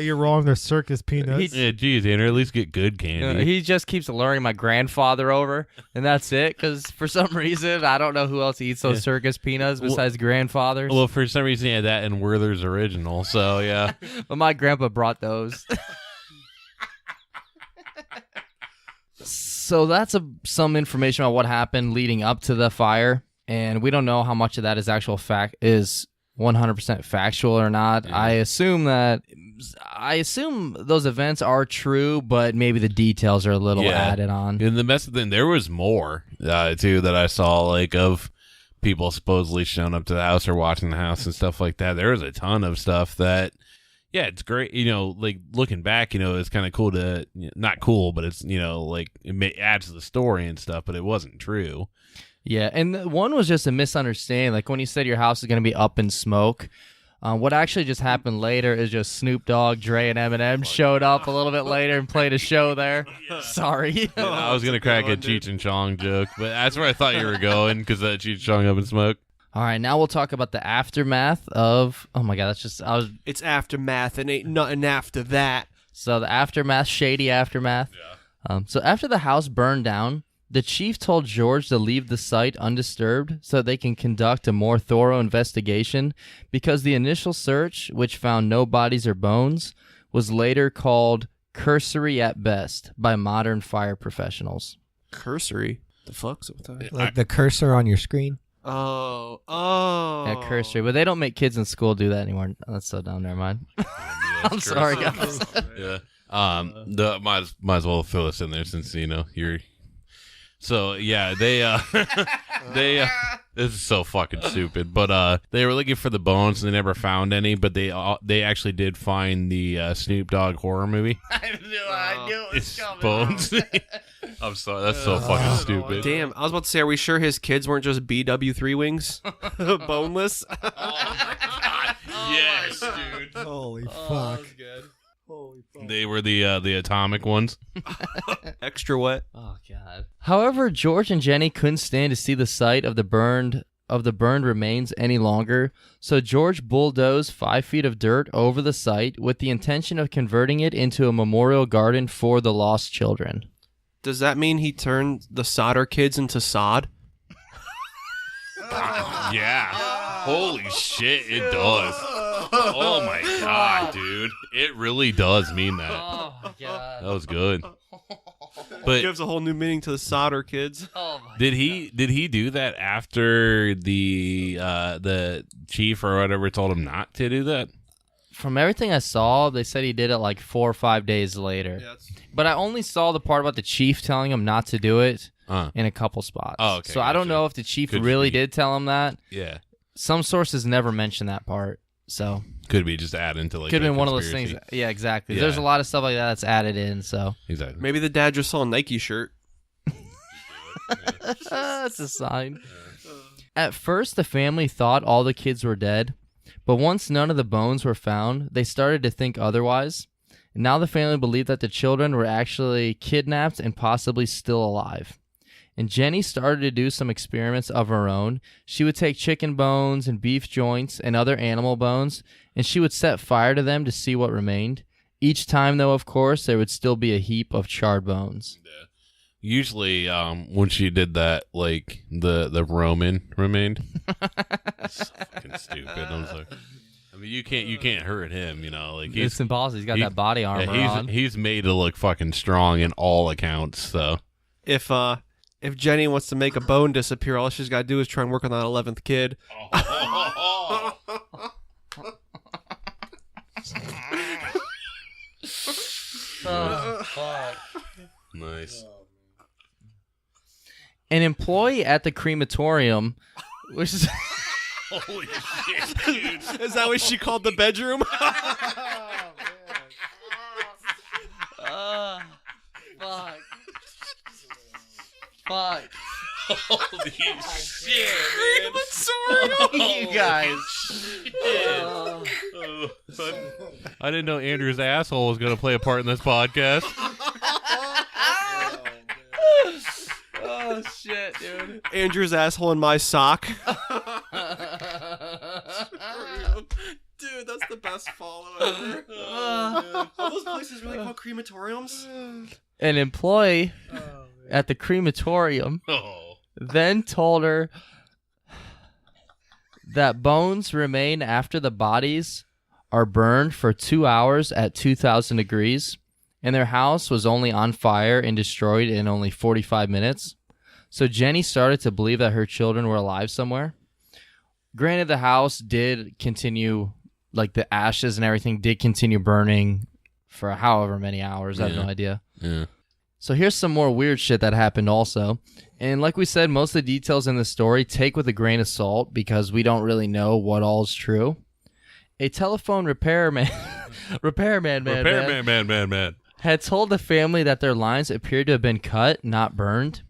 You're wrong. They're circus peanuts. yeah, geez, Andrew, at least get good candy. He just keeps luring my grandfather over, and that's it. Because for some reason, I don't know who else eats those circus peanuts besides grandfathers. Well, for some reason, he had that in Werther's Original. So yeah. But my grandpa brought those. So that's some information about what happened leading up to the fire, and we don't know how much of that is actual fact is 100% factual or not. Yeah. I assume those events are true, but maybe the details are a little Yeah. added on. And the best thing, there was more too that I saw, like of people supposedly showing up to the house or watching the house and stuff like that. There was a ton of stuff that, Yeah, it's great. Like looking back, it's kind of cool to not cool, but it's like adds to the story and stuff. But it wasn't true. Yeah, and one was just a misunderstanding. Like when you said your house is going to be up in smoke. What actually just happened later is just Snoop Dogg, Dre, and Eminem showed up a little bit later and played a show there. Sorry. I was gonna crack a Cheech and Chong joke, but that's where I thought you were going because Cheech and Chong up in smoke. All right, now we'll talk about the aftermath of. Oh my God, It's aftermath and ain't nothing after that. So the aftermath, shady aftermath. Yeah. So after the house burned down, the chief told George to leave the site undisturbed so they can conduct a more thorough investigation because the initial search, which found no bodies or bones, was later called cursory at best by modern fire professionals. Cursory? The fuck's with that? Like the cursor on your screen. Oh. Yeah, cursory. But they don't make kids in school do that anymore. That's so dumb. Never mind. I'm sorry, guys. Yeah. Might as well fill us in there since you're. So yeah, they this is so fucking stupid. But they were looking for the bones and they never found any. But they actually did find the Snoop Dogg horror movie. I knew it was coming. Bones. I'm sorry, that's so fucking stupid. Damn, I was about to say, are we sure his kids weren't just BW3 wings, boneless? Oh my God. Yes, dude. Holy fuck. They were the atomic ones. Extra wet. Oh God. However, George and Jennie couldn't stand to see the sight of the burned remains any longer, so George bulldozed 5 feet of dirt over the site with the intention of converting it into a memorial garden for the lost children. Does that mean he turned the Sodder kids into sod? Yeah. Holy shit, it does. Oh my God, dude. It really does mean that. Oh my God. That was good. But Gives a whole new meaning to the Sodder kids. Oh my did he do that after the chief or whatever told him not to do that? From everything I saw, they said he did it like 4 or 5 days later. Yeah, But I only saw the part about the chief telling him not to do it in a couple spots. Oh, okay, so I don't gotcha. know if the chief Could really be. did tell him that. Yeah. Some sources never mention that part. So Could be just adding to like could have the been one of those conspiracy. things. Yeah, exactly. Yeah. There's a lot of stuff like that that's added in. So Exactly. Maybe the dad just saw a Nike shirt. that's a sign. At first, the family thought all the kids were dead, but once none of the bones were found, they started to think otherwise. And now the family believed that the children were actually kidnapped and possibly still alive. And Jennie started to do some experiments of her own. She would take chicken bones and beef joints and other animal bones, and she would set fire to them to see what remained. Each time, though, of course, there would still be a heap of charred bones. Usually, when she did that, like the Roman remained. It's so fucking stupid. I'm sorry. I mean, you can't hurt him. Like It's impossible. He's got that body armor on. He's made to look fucking strong in all accounts. So If Jennie wants to make a bone disappear, all she's got to do is try and work on that 11th kid. nice. An employee at the crematorium, which is Holy shit, dude. Is that what she called the bedroom? fuck. Holy shit, You guys. I didn't know Andrew's asshole was gonna play a part in this podcast. Oh shit, dude. Andrew's asshole in my sock. Dude, that's the best follow ever. Are those places really called crematoriums? An employee at the crematorium then told her that bones remain after the bodies are burned for 2 hours at 2,000 degrees, and their house was only on fire and destroyed in only 45 minutes. So Jennie started to believe that her children were alive somewhere. Granted, the house did continue, like the ashes and everything did continue burning for however many hours. I have no idea. Yeah. So here's some more weird shit that happened also. And like we said, most of the details in the story take with a grain of salt because we don't really know what all is true. A telephone repairman had told the family that their lines appeared to have been cut, not burned.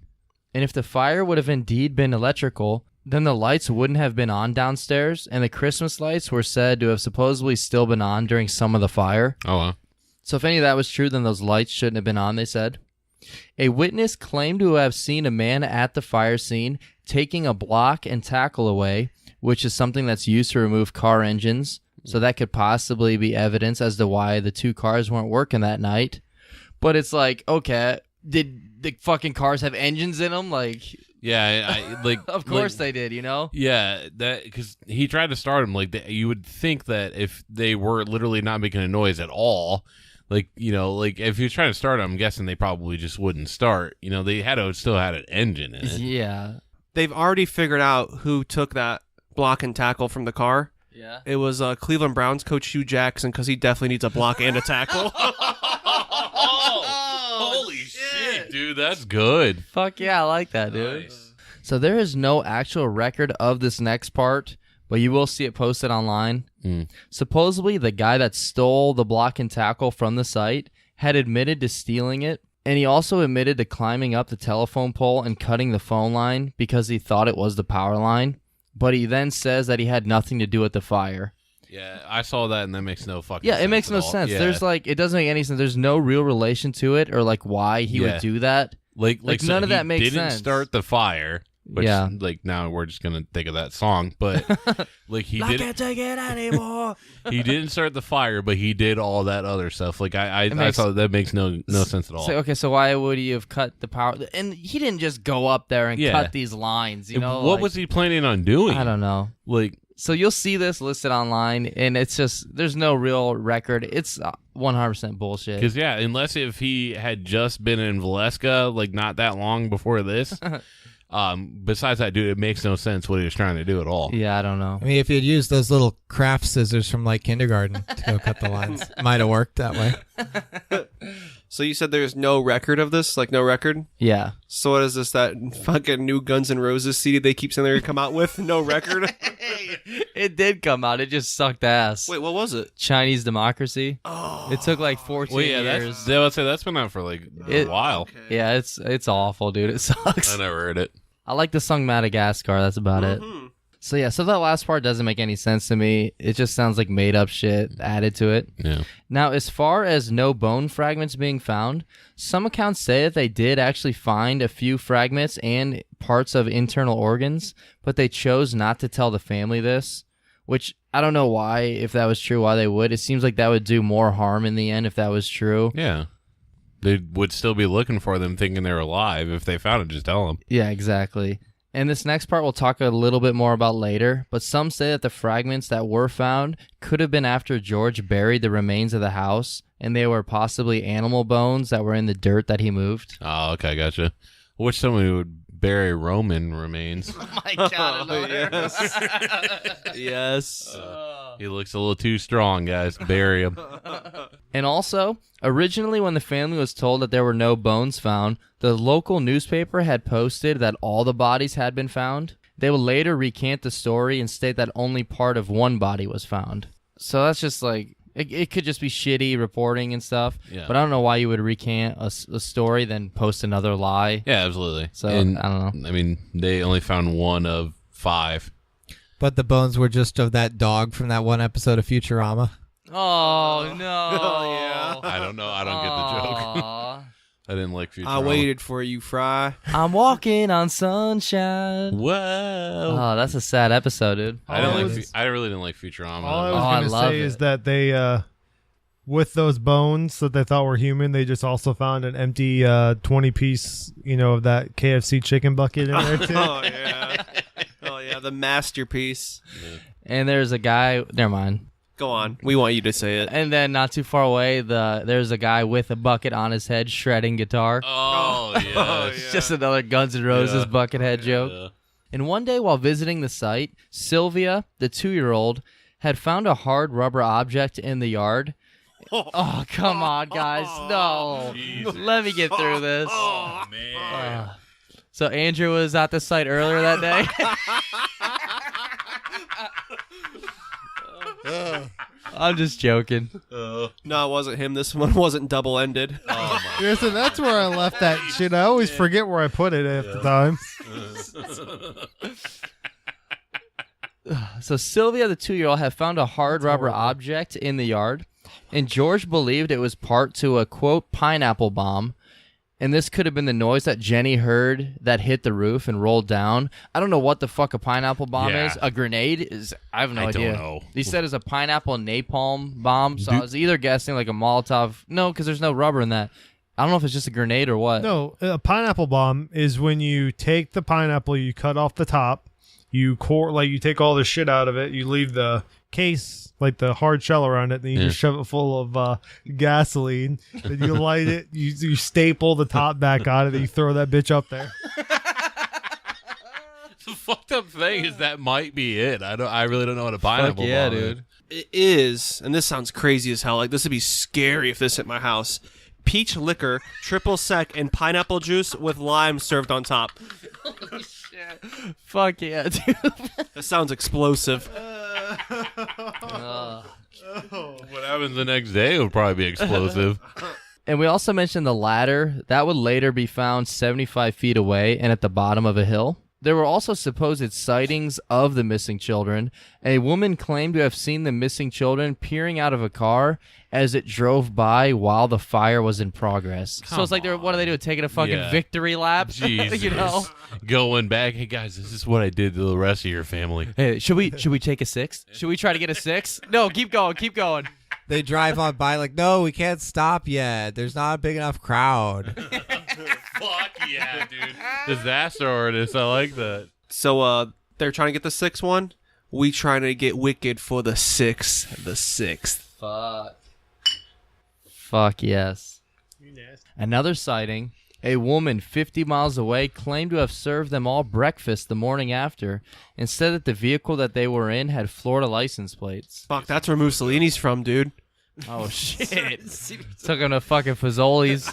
And if the fire would have indeed been electrical, then the lights wouldn't have been on downstairs, and the Christmas lights were said to have supposedly still been on during some of the fire. Oh, wow. So if any of that was true, then those lights shouldn't have been on, they said. A witness claimed to have seen a man at the fire scene taking a block and tackle away, which is something that's used to remove car engines. So that could possibly be evidence as to why the 2 cars weren't working that night. But it's like, okay, did the fucking cars have engines in them? Like, yeah, like of course they did, you know? Yeah, that because he tried to start them. Like you would think that if they were literally not making a noise at all, like like if he was trying to start them, I'm guessing they probably just wouldn't start. They still had an engine in it. Yeah, They've already figured out who took that block and tackle from the car. yeah. It was Cleveland Browns coach Hugh Jackson, because he definitely needs a block and a tackle. Holy shit, dude, that's good. Fuck yeah, I like that, dude. Nice. So there is no actual record of this next part, but you will see it posted online. Supposedly, the guy that stole the block and tackle from the site had admitted to stealing it, and he also admitted to climbing up the telephone pole and cutting the phone line because he thought it was the power line, but he then says that he had nothing to do with the fire. Yeah, I saw that, and that makes no fucking Yeah, sense. it makes no at all. sense. Yeah. There's it doesn't make any sense. There's no real relation to it or why he would do that. Like none so of that he makes didn't sense. start the fire. Which, Yeah. now we're just gonna think of that song, but he I didn't. can't take it anymore. He didn't start the fire, but he did all that other stuff. I makes- thought that makes no sense at all. So why would he have cut the power? And he didn't just go up there and Yeah. cut these lines, What was he planning on doing? I don't know. So you'll see this listed online, and it's just, there's no real record. It's 100% bullshit. Because unless if he had just been in Valeska not that long before this. Besides that, dude, it makes no sense what he was trying to do at all. Yeah, I don't know. I mean, if you'd used those little craft scissors from kindergarten to go cut the lines, might have worked that way. So you said there's no record of this? No record? Yeah. So what is this, that fucking new Guns N' Roses CD they keep saying they're going to come out with? No record? It did come out. It just sucked ass. Wait, what was it? Chinese Democracy. Oh. It took 14 years. That's been out for a while. Okay. Yeah, it's awful, dude. It sucks. I never heard it. I like the song Madagascar. That's about it. Mhm. So yeah, so that last part doesn't make any sense to me. It just sounds like made up shit added to it. Yeah. Now, as far as no bone fragments being found, some accounts say that they did actually find a few fragments and parts of internal organs, but they chose not to tell the family this, which I don't know why, if that was true, why they would. It seems like that would do more harm in the end if that was true. Yeah. They would still be looking for them thinking they're alive. If they found it, just tell them. Yeah, exactly. And this next part we'll talk a little bit more about later, but some say that the fragments that were found could have been after George buried the remains of the house, and they were possibly animal bones that were in the dirt that he moved. Oh, okay, gotcha. I wish somebody would bury Roman remains. Oh my god, Yes. He looks a little too strong, guys. Bury him. And also, originally when the family was told that there were no bones found, the local newspaper had posted that all the bodies had been found. They would later recant the story and state that only part of one body was found. So that's just it could just be shitty reporting and stuff. Yeah. But I don't know why you would recant a story then post another lie. Yeah, absolutely. So, And, I don't know. I mean, they only found 1 of 5. But the bones were just of that dog from that one episode of Futurama. Oh, no. Oh, yeah. I don't know. I don't get the joke. Aw. I didn't like Futurama. I waited for you, Fry. I'm walking on sunshine. Whoa. Oh, that's a sad episode, dude. I really didn't like Futurama. All I Oh, was I going to love say it. is that they, with those bones that they thought were human, they just also found an empty 20-piece, of that KFC chicken bucket in there too. Oh, yeah. Oh, yeah, the masterpiece. And there's a guy, never mind. Go on. We want you to say it. And then not too far away, there's a guy with a bucket on his head shredding guitar. Oh, yes. It's just another Guns N' Roses Yeah. buckethead joke. Yeah. And one day while visiting the site, Sylvia, the 2-year-old, had found a hard rubber object in the yard. Oh, come on, guys. No. Jesus. Let me get through this. Oh, man. So Andrew was at the site earlier that day. I'm just joking. No, it wasn't him. This one wasn't double-ended. Oh my. Listen, that's where I left that shit. I always forget where I put it half the time. So Sylvia, the 2-year-old, had found a hard rubber object in the yard, and George believed it was part to a, quote, pineapple bomb. And this could have been the noise that Jennie heard that hit the roof and rolled down. I don't know what the fuck a pineapple bomb Yeah. is. A grenade is. I have no idea. Don't know. He said it's a pineapple napalm bomb, so I was either guessing like a Molotov. No, because there's no rubber in that. I don't know if it's just a grenade or what. No, a pineapple bomb is when you take the pineapple, you cut off the top, you take all the shit out of it, you leave the case, like the hard shell around it, then you just shove it full of gasoline, then you light it, you staple the top back on it, then you throw that bitch up there. The fucked up thing is that might be it. I really don't know what a pineapple yeah, bomb dude. is. It is, and this sounds crazy as hell. Like, this would be scary if this hit my house. Peach liquor, triple sec, and pineapple juice with lime served on top. Fuck yeah, dude. That sounds explosive. What happens the next day would probably be explosive. And we also mentioned the ladder. That would later be found 75 feet away and at the bottom of a hill. There were also supposed sightings of the missing children. A woman claimed to have seen the missing children peering out of a car as it drove by while the fire was in progress. So it's like, what do they do? Taking a fucking victory lap? Jesus. You know? Going back, hey guys, this is what I did to the rest of your family. Hey, should we take a 6? Should we try to get a 6? No, keep going. They drive on by like, no, we can't stop yet. There's not a big enough crowd. Fuck yeah, dude. Disaster artist. I like that. So, they're trying to get the 6th one. We trying to get wicked for the 6th. The 6th. Fuck yes. Another sighting. A woman 50 miles away claimed to have served them all breakfast the morning after and said that the vehicle that they were in had Florida license plates. Fuck, that's where Mussolini's from, dude. Oh, shit. Took him to fucking Fazoli's.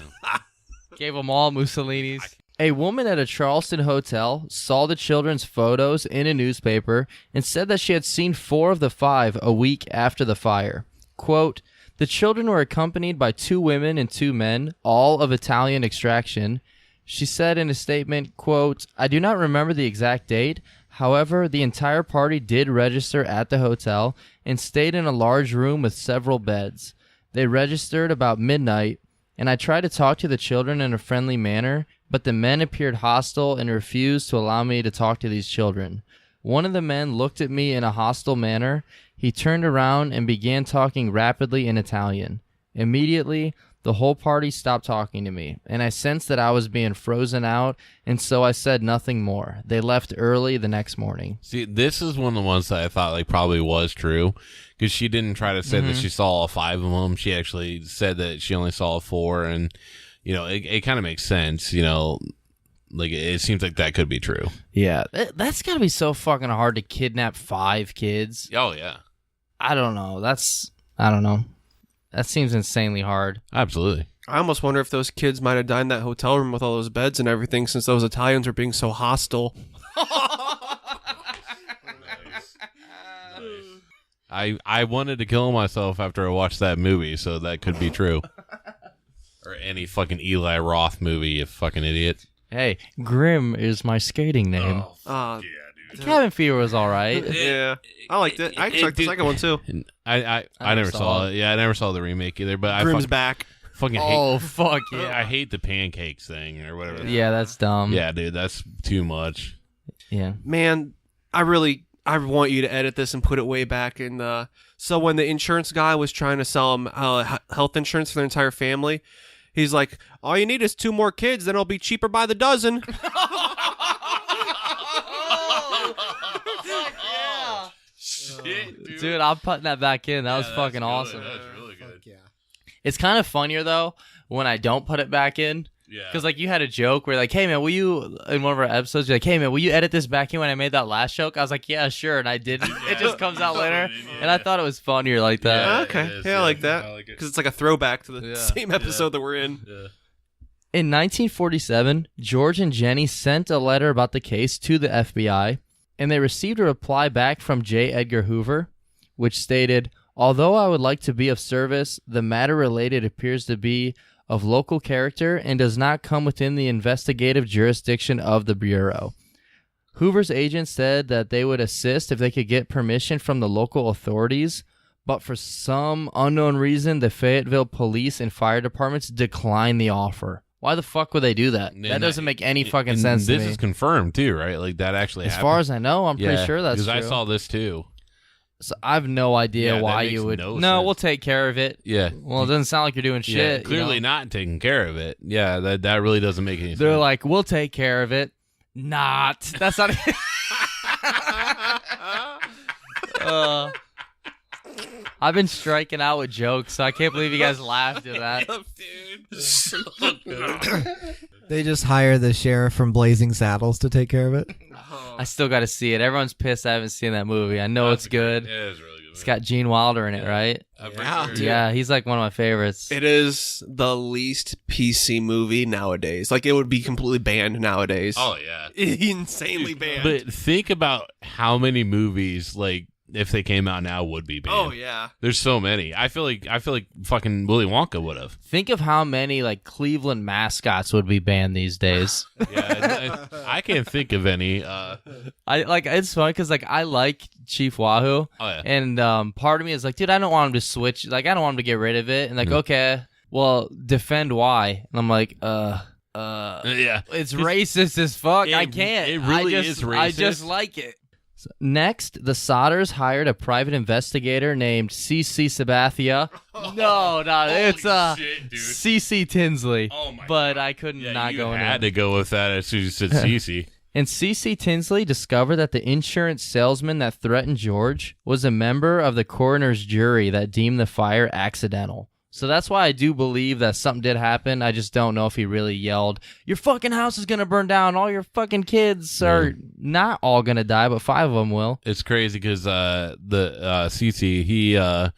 Gave them all Mussolini's. A woman at a Charleston hotel saw the children's photos in a newspaper and said that she had seen 4 of the 5 a week after the fire. Quote, the children were accompanied by 2 women and 2 men, all of Italian extraction. She said in a statement, quote, I do not remember the exact date. However, the entire party did register at the hotel and stayed in a large room with several beds. They registered about midnight, and I tried to talk to the children in a friendly manner, but the men appeared hostile and refused to allow me to talk to these children. One of the men looked at me in a hostile manner. He turned around and began talking rapidly in Italian. Immediately, the whole party stopped talking to me, and I sensed that I was being frozen out, and so I said nothing more. They left early the next morning. See, this is one of the ones that I thought like probably was true, because she didn't try to say that she saw all 5 of them. She actually said that she only saw 4, and you know, it kind of makes sense. You know, like it seems like that could be true. Yeah, that's gotta be so fucking hard to kidnap 5 kids. Oh yeah, I don't know. I don't know. That seems insanely hard. absolutely. I almost wonder if those kids might have died in that hotel room with all those beds and everything, since those Italians were being so hostile. I wanted to kill myself after I watched that movie, so that could be true. Or any fucking Eli Roth movie, you fucking idiot. Hey, Grim is my skating name. Cabin Fever was all right. Yeah, I liked it. I checked the second one too. I never saw it. Yeah, I never saw the remake either. But Grimm's I back. fucking hate. Oh, fuck yeah. I hate the pancakes thing or whatever. Yeah, that's dumb. Yeah, dude, that's too much. Yeah. Man, I want you to edit this and put it way back in. So when the insurance guy was trying to sell him health insurance for their entire family, he's like, all you need is 2 more kids, then it'll be cheaper by the dozen. Shit, Dude, I'm putting that back in. That was fucking awesome. That's really good. Yeah. It's kind of funnier, though, when I don't put it back in. Yeah. Because, like, you had a joke where, like, hey, man, will you, in one of our episodes, you're like, hey, man, will you edit this back in when I made that last joke? I was like, yeah, sure, and I didn't. It just comes out later. And I thought it was funnier like that. Yeah, Okay, it is, I like that. I like it. Because it's like a throwback to the Yeah. same episode that we're in. Yeah. In 1947, George and Jennie sent a letter about the case to the FBI, and they received a reply back from J. Edgar Hoover. which stated, "Although I would like to be of service, the matter related appears to be of local character and does not come within the investigative jurisdiction of the Bureau." Hoover's agent said that they would assist if they could get permission from the local authorities, but for some unknown reason, the Fayetteville police and fire departments declined the offer. Why the fuck would they do that? That doesn't make any fucking sense to me. This is confirmed too, right? Like that actually happened. As far as I know, I'm pretty sure that's true. Because I saw this too. So I have no idea why you would. No No, sense. we'll take care of it. Yeah. Well, it doesn't sound like you're doing shit. Yeah, clearly you know? not taking care of it. Yeah, that really doesn't make any sense. They're like, we'll take care of it. Not. That's not. I've been striking out with jokes, so I can't believe you guys laughed at that. They just hire the sheriff from Blazing Saddles to take care of it. I still got to see it. Everyone's pissed I haven't seen that movie. I know it's good. It is really good. It's got Gene Wilder in it, right? Yeah, he's like one of my favorites. It is the least PC movie nowadays. Like, it would be completely banned nowadays. Oh yeah, Insanely banned. But think about how many movies, like, if they came out now, would be banned. Oh yeah, There's so many. I feel like fucking Willy Wonka would have. Think of how many like Cleveland mascots would be banned these days. Yeah, I can't think of any. It's funny because like I like Chief Wahoo, and part of me is like, dude, I don't want him to switch. Like, I don't want him to get rid of it. And like, okay, well, defend why? And I'm like, yeah, it's racist as fuck. I can't. It really is racist. I just like it. Next, the Sodders hired a private investigator named C.C. Sabathia. No, it's C.C. Tinsley. Oh my but God. I couldn't Yeah, not you go in had there. to go with that as soon as you said Cece. And C.C. Tinsley discovered that the insurance salesman that threatened George was a member of the coroner's jury that deemed the fire accidental. So that's why I do believe that something did happen. I just don't know if he really yelled, "Your fucking house is going to burn down. All your fucking kids are not all going to die, but 5 of them will." It's crazy because the Cece,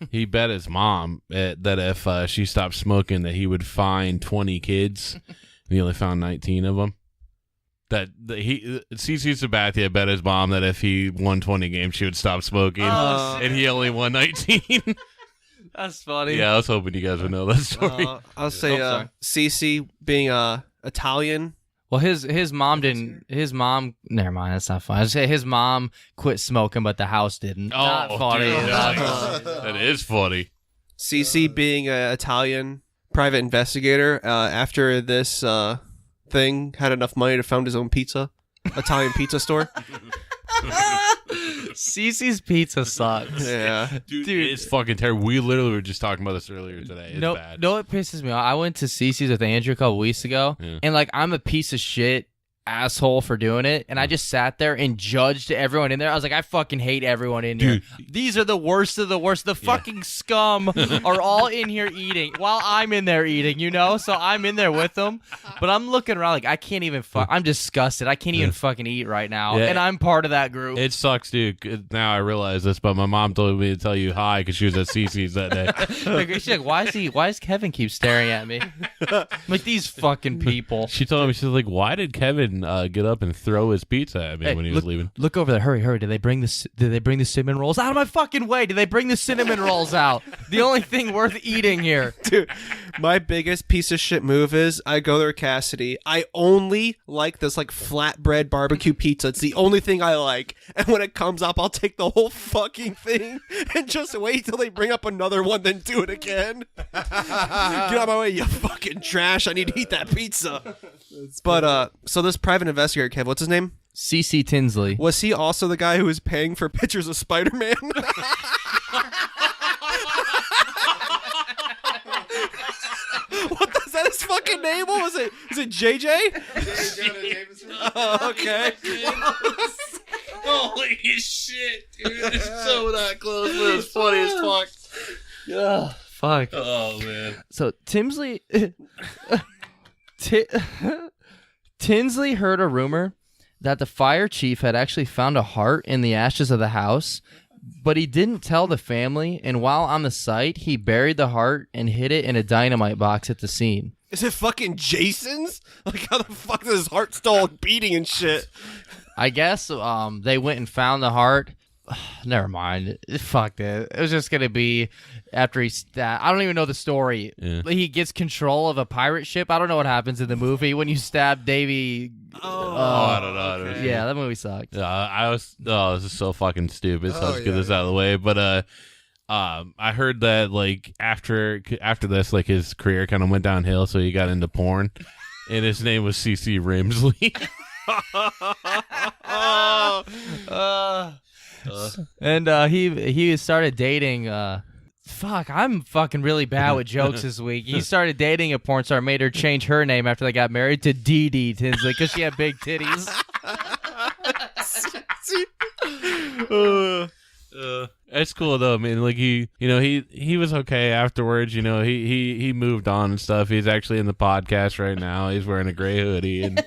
he bet his mom that if she stopped smoking that he would find 20 kids, and he only found 19 of them. Cece Sabathia bet his mom that if he won 20 games, she would stop smoking, and he only won 19. That's funny. Yeah, I was hoping you guys would know that story. I'll say Cece being Italian. Well, his mom didn't. His mom. Never mind. That's not funny. I say his mom quit smoking, but the house didn't. Not funny. Dude, Not nice. funny. That is funny. Cece being an Italian private investigator. After this thing, had enough money to found his own Italian pizza store. Cece's pizza sucks. Yeah. Dude, it's fucking terrible. We literally were just talking about this earlier today. It's bad. No, it pisses me off. I went to Cece's with Andrew a couple weeks ago, and like I'm a piece of shit asshole for doing it, and I just sat there and judged everyone in there. I was like, I fucking hate everyone in here. These are the worst of the worst. The fucking scum are all in here eating while I'm in there eating, you know? So I'm in there with them, but I'm looking around like I can't even I'm disgusted. I can't even fucking eat right now, and I'm part of that group. It sucks, dude. Now I realize this, but my mom told me to tell you hi because she was at Cece's that day. She's like, why is Kevin keep staring at me? I'm like, these fucking people. She told me, she's like, why did Kevin get up and throw his pizza at me when he was leaving? Look over there! Hurry! Did they bring the cinnamon rolls out of my fucking way? Did they bring the cinnamon rolls out? The only thing worth eating here, dude. My biggest piece of shit move is I go there, Cassidy. I only like this like flatbread barbecue pizza. It's the only thing I like. And when it comes up, I'll take the whole fucking thing and just wait till they bring up another one, then do it again. Get out of my way, you fucking trash! I need to eat that pizza. But so this private investigator, Kev, what's his name? C.C. Tinsley. Was he also the guy who was paying for pictures of Spider-Man? Is that his fucking name? What was it? Is it JJ? Oh, okay. Holy shit, dude. It's so not close, but it's funny as fuck. Yeah. Fuck. Oh, man. So Tinsley... Tinsley heard a rumor that the fire chief had actually found a heart in the ashes of the house, but he didn't tell the family, and while on the site, he buried the heart and hid it in a dynamite box at the scene. Is it fucking Jason's? Like, how the fuck is his heart still beating and shit? I guess they went and found the heart, Never mind. Fuck it. It was just gonna be after he I don't even know the story. Yeah. He gets control of a pirate ship. I don't know what happens in the movie when you stab Davy. I don't know. okay. Yeah, that movie sucked. This is so fucking stupid. So let's get yeah, this out of the way. But I heard that like after this, like his career kind of went downhill, so he got into porn, and his name was CC Rimsley. And he started dating. Fuck, I'm fucking really bad with jokes this week. He started dating a porn star, made her change her name after they got married to Dee Dee Tinsley because she had big titties. It's cool though, man. Like he was okay afterwards. You know, he moved on and stuff. He's actually in the podcast right now. He's wearing a gray hoodie. And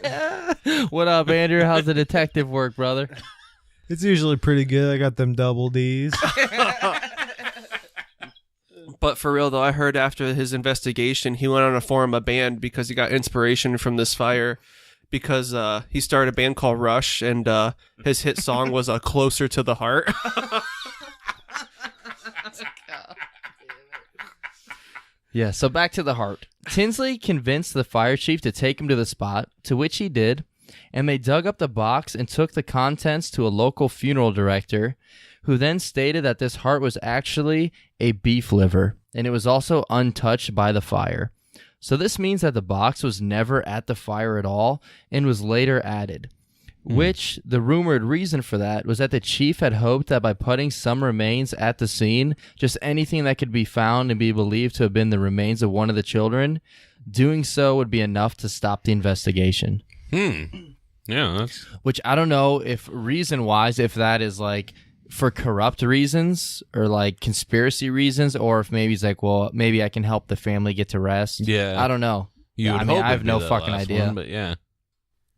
What up, Andrew? How's the detective work, brother? It's usually pretty good. I got them double D's. But for real though, I heard after his investigation, he went on to form a band because he got inspiration from this fire. Because he started a band called Rush, and his hit song was "Closer to the Heart." Yeah, so back to the heart. Tinsley convinced the fire chief to take him to the spot, to which he did, and they dug up the box and took the contents to a local funeral director, who then stated that this heart was actually a beef liver, and it was also untouched by the fire. So this means that the box was never at the fire at all and was later added. Which, the rumored reason for that was that the chief had hoped that by putting some remains at the scene, just anything that could be found and be believed to have been the remains of one of the children, doing so would be enough to stop the investigation. Yeah, that's Which I don't know if reason-wise, if that is like for corrupt reasons or like conspiracy reasons, or if maybe he's like, well, maybe I can help the family get to rest. Yeah. I don't know. you. Would I mean, hope I have it'd be no the fucking last idea. one, but yeah.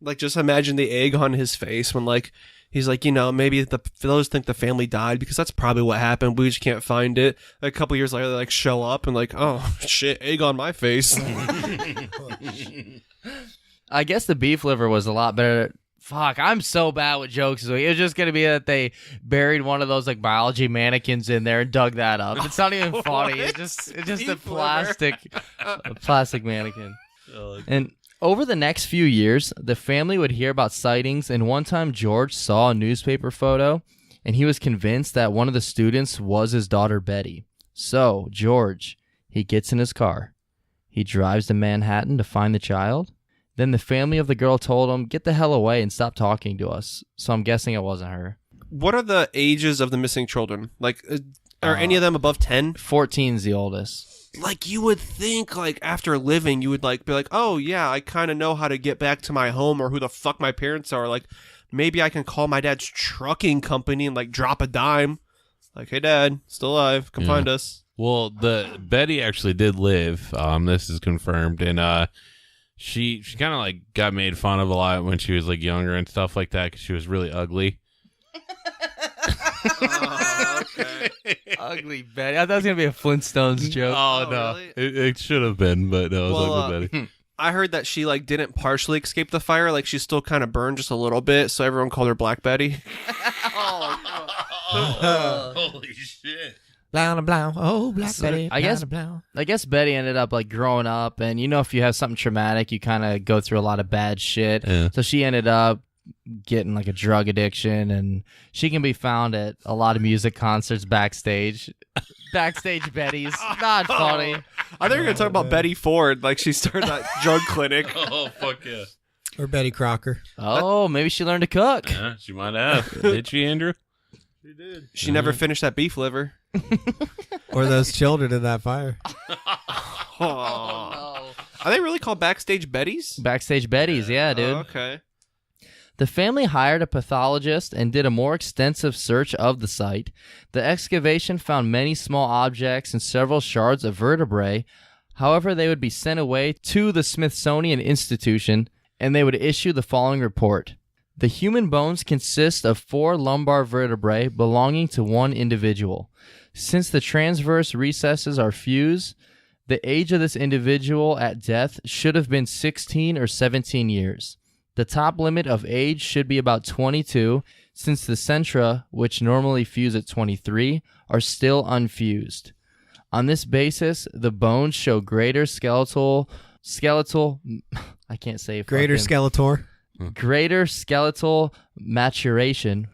Like, just imagine the egg on his face when, like, he's like, maybe those think the family died because that's probably what happened. We just can't find it. A couple years later, they, like, show up and, like, oh, shit, egg on my face. I guess the beef liver was a lot better. Fuck, I'm so bad with jokes this week. It was just going to be that they buried one of those like biology mannequins in there and dug that up. It's not even funny. It's just a plastic mannequin. And over the next few years, the family would hear about sightings, and one time George saw a newspaper photo, and he was convinced that one of the students was his daughter Betty. So, George, he gets in his car. He drives to Manhattan to find the child. Then the family of the girl told him, get the hell away and stop talking to us. So I'm guessing it wasn't her. What are the ages of the missing children? Like, are any of them above 10? 14's the oldest. Like, you would think, like, after living, you would, like, be like, oh, yeah, I kind of know how to get back to my home or who the fuck my parents are. Like, maybe I can call my dad's trucking company and, like, drop a dime. Like, hey, Dad, still alive. Come find us. Well, the Betty actually did live. This is confirmed, and she kind of like got made fun of a lot when she was like younger and stuff like that because she was really ugly. Oh, okay. Ugly Betty. I thought it was going to be a Flintstones joke. Oh no, really? it should have been, but no, it was ugly Betty. I heard that she, like, didn't partially escape the fire. Like, she still kind of burned just a little bit, so everyone called her Black Betty. Holy shit! Blah, blah, oh, Black So, Betty. I guess- blah. I guess Betty ended up like growing up, and you know, if you have something traumatic, you kind of go through a lot of bad shit. Yeah. So she ended up getting like a drug addiction, and she can be found at a lot of music concerts backstage. Backstage Betty's not funny. I thought you were going to talk about Betty Ford. Like, she started that drug clinic. Oh fuck yeah! Or Betty Crocker. Oh, maybe she learned to cook. Yeah, she might have. Did she, Andrew? She never finished that beef liver. Or those children in that fire. Oh. Are they really called Backstage Bettys? Backstage Betty's, yeah, dude. Oh, okay. The family hired a pathologist and did a more extensive search of the site. The excavation found many small objects and several shards of vertebrae. However, they would be sent away to the Smithsonian Institution, and they would issue the following report. The human bones consist of 4 lumbar vertebrae belonging to one individual. Since the transverse recesses are fused, the age of this individual at death should have been 16 or 17 years. The top limit of age should be about 22, since the centra, which normally fuse at 23, are still unfused. On this basis, the bones show greater skeletal I can't say Greater Skeletor. greater skeletal maturation.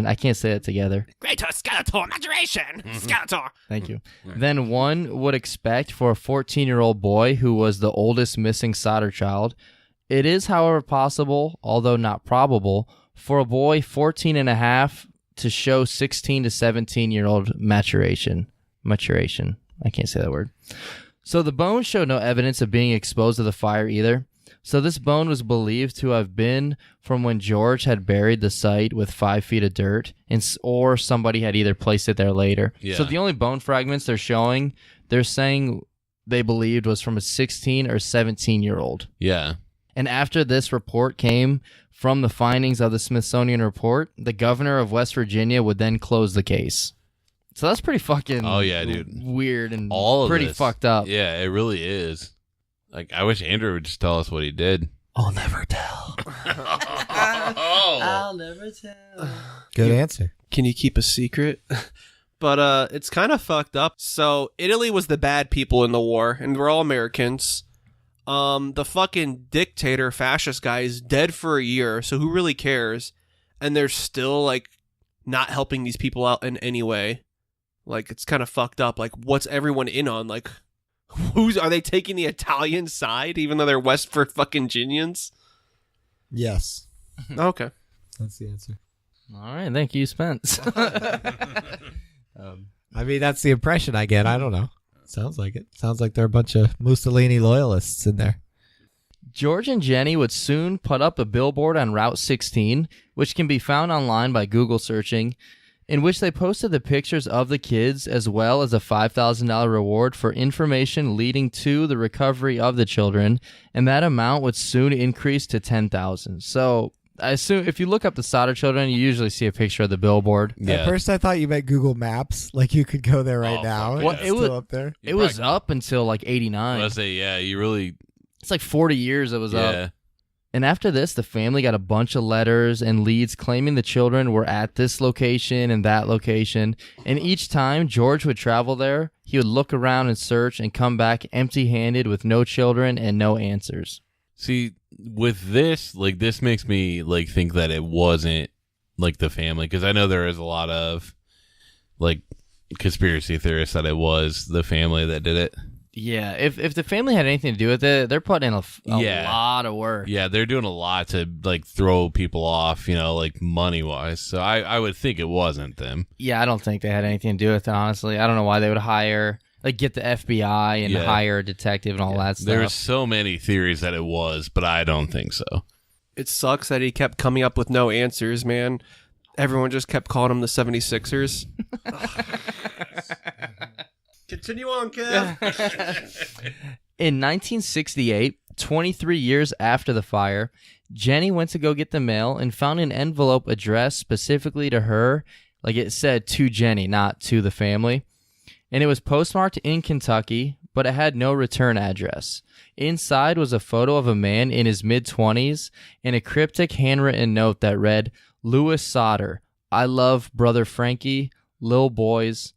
I can't say it together. Greater skeletal maturation. Skeletor. Thank you. Than one would expect for a 14-year-old boy who was the oldest missing Sodder child. It is, however, possible, although not probable, for a boy 14 and a half to show 16 to 17-year-old maturation. I can't say that word. So the bones show no evidence of being exposed to the fire either. So this bone was believed to have been from when George had buried the site with 5 feet of dirt, or somebody had either placed it there later. Yeah. So the only bone fragments they're saying they believed was from a 16 or 17-year-old. Yeah. And after this report came from the findings of the Smithsonian report, the governor of West Virginia would then close the case. So that's pretty fucking weird and All of pretty this. fucked up. Yeah, it really is. Like, I wish Andrew would just tell us what he did. I'll never tell. I'll never tell. Good answer. Can you keep a secret? But it's kind of fucked up. So Italy was the bad people in the war, and we're all Americans. The fucking dictator fascist guy is dead for a year, so who really cares? And they're still like not helping these people out in any way. Like, it's kind of fucked up. Like, what's everyone in on? Like, are they taking the Italian side even though they're West fucking Virginians? Yes. Okay. That's the answer. All right, thank you, Spence. I mean, that's the impression I get. I don't know. Sounds like it. Sounds like there are a bunch of Mussolini loyalists in there. George and Jennie would soon put up a billboard on Route 16, which can be found online by Google searching, in which they posted the pictures of the kids as well as a $5,000 reward for information leading to the recovery of the children, and that amount would soon increase to $10,000. So I assume if you look up the Sodder Children, you usually see a picture of the billboard. Yeah. At first, I thought you meant Google Maps. Like, you could go there right now. fuck and yeah. it's It was- still up there. It was up until like 89. I say, yeah, you really, It's like 40 years it was up. yeah. And after this, the family got a bunch of letters and leads claiming the children were at this location and that location. And each time George would travel there, he would look around and search and come back empty-handed with no children and no answers. See, with this, like, this makes me, like, think that it wasn't, like, the family. Because I know there is a lot of, like, conspiracy theorists that it was the family that did it. Yeah, if the family had anything to do with it, they're putting in a Yeah. lot of work. Yeah, they're doing a lot to, like, throw people off, you know, like, money-wise. So I would think it wasn't them. Yeah, I don't think they had anything to do with it, honestly. I don't know why they would get the FBI and Yeah. hire a detective and all that stuff. There's so many theories that it was, but I don't think so. It sucks that he kept coming up with no answers, man. Everyone just kept calling him the 76ers. Continue on, Kev. In 1968, 23 years after the fire, Jennie went to go get the mail and found an envelope addressed specifically to her. Like it said to Jennie, not to the family. And it was postmarked in Kentucky, but it had no return address. Inside was a photo of a man in his mid-20s and a cryptic handwritten note that read, Louis Sodder, I love brother Frankie, Lil Boys,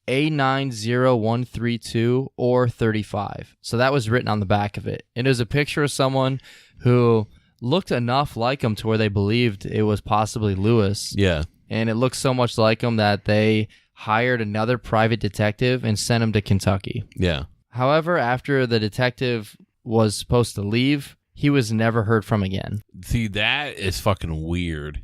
A90132 or 35. So that was written on the back of it. And it was a picture of someone who looked enough like him to where they believed it was possibly Louis. Yeah. And it looked so much like him that they hired another private detective and sent him to Kentucky. Yeah. However, after the detective was supposed to leave, he was never heard from again. See, that is fucking weird.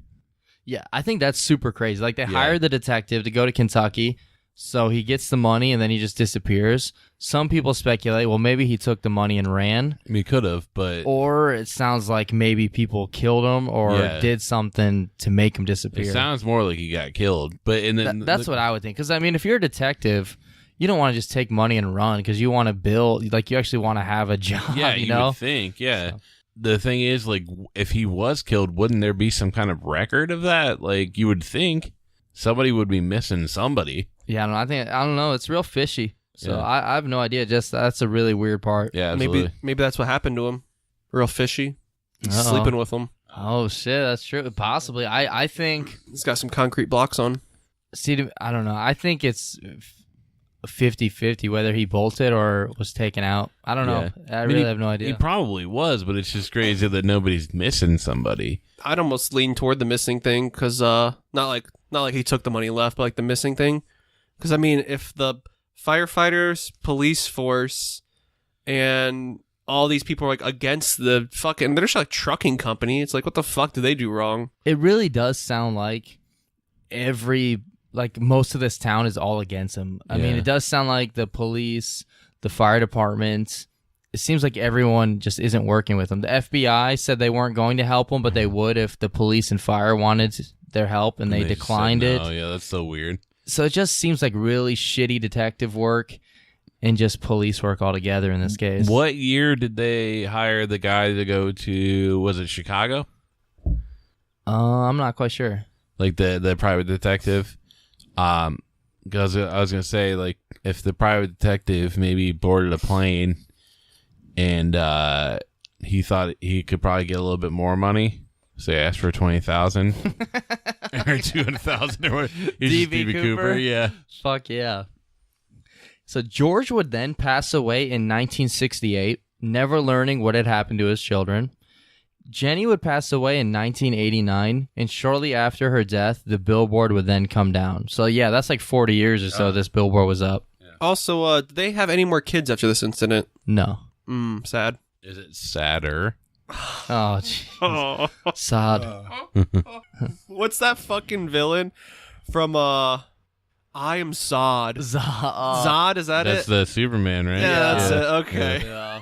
Yeah, I think that's super crazy. Like, they Yeah. hired the detective to go to Kentucky, so he gets the money and then he just disappears. Some people speculate, well, maybe he took the money and ran. I mean, he could have, but Or it sounds like maybe people killed him or Yeah. did something to make him it disappear. sounds more like he got killed. But and then That's what I would think. Because, I mean, if you're a detective, you don't want to just take money and run because you want to build, like, you actually want to have a job, yeah, you know? would think, yeah. So. The thing is, like, if he was killed, wouldn't there be some kind of record of that? Like, you would think somebody would be missing somebody. Yeah, I don't know. It's real fishy. So Yeah. I have no idea. Just that's a really weird part. Yeah, absolutely. Maybe that's what happened to him. Real fishy. He's Uh-oh. sleeping with them. Oh shit, that's true. Possibly. I think. He's got some concrete blocks on. See, I don't know. I think it's 50-50 whether he bolted or was taken out. I don't know. I really have no idea. He probably was, but it's just crazy that nobody's missing somebody. I'd almost lean toward the missing thing because not like he took the money and left, but like the missing thing. Because I mean, if the firefighters, police force, and all these people are like against the fucking, they're just like trucking company. It's like, what the fuck did they do wrong? It really does sound like most of this town is all against him. I mean, it does sound like the police, the fire department. It seems like everyone just isn't working with him. The FBI said they weren't going to help him, but they would if the police and fire wanted their help, and they declined it. Oh yeah, that's so weird. So it just seems like really shitty detective work and just police work altogether in this case. What year did they hire the guy to go to, was it Chicago? I'm not quite sure. Like the private detective? Because I was going to say, like, if the private detective maybe boarded a plane and he thought he could probably get a little bit more money, so he asked for $20,000 or $200,000 or what? He's D.B. just Cooper? Yeah. Fuck yeah. So George would then pass away in 1968, never learning what had happened to his children. Jennie would pass away in 1989, and shortly after her death, the billboard would then come down. So yeah, that's like 40 years or so this billboard was up. Also, do they have any more kids after this incident? No. Sad. Is it sadder? Oh, jeez. Sad. What's that fucking villain from I Am Sod? Zod, is that That's it? the Superman, right? Yeah, that's it. Okay. Yeah.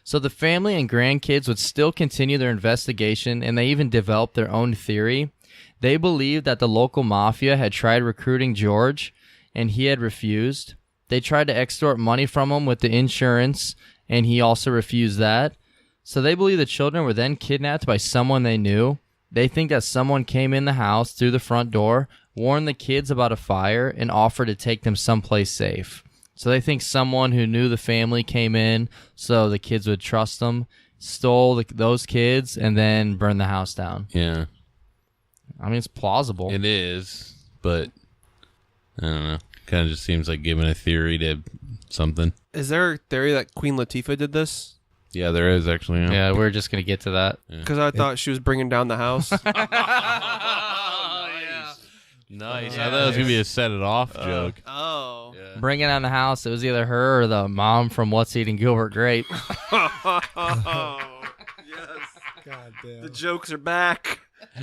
So the family and grandkids would still continue their investigation, and they even developed their own theory. They believed that the local mafia had tried recruiting George, and he had refused. They tried to extort money from him with the insurance, and he also refused that. So they believe the children were then kidnapped by someone they knew. They think that someone came in the house through the front door, warned the kids about a fire, and offered to take them someplace safe. So they think someone who knew the family came in so the kids would trust them, stole those kids, and then burned the house down. Yeah. I mean, it's plausible. It is, but I don't know. Kind of just seems like giving a theory to something. Is there a theory that Queen Latifah did this? Yeah, there is actually. Yeah, we're just going to get to that. Because I thought she was bringing down the house. Nice. I thought it was going to be a set it off joke. Oh. Yeah. Bringing down the house, it was either her or the mom from What's Eating Gilbert Grape. Oh, yes. God damn. The jokes are back.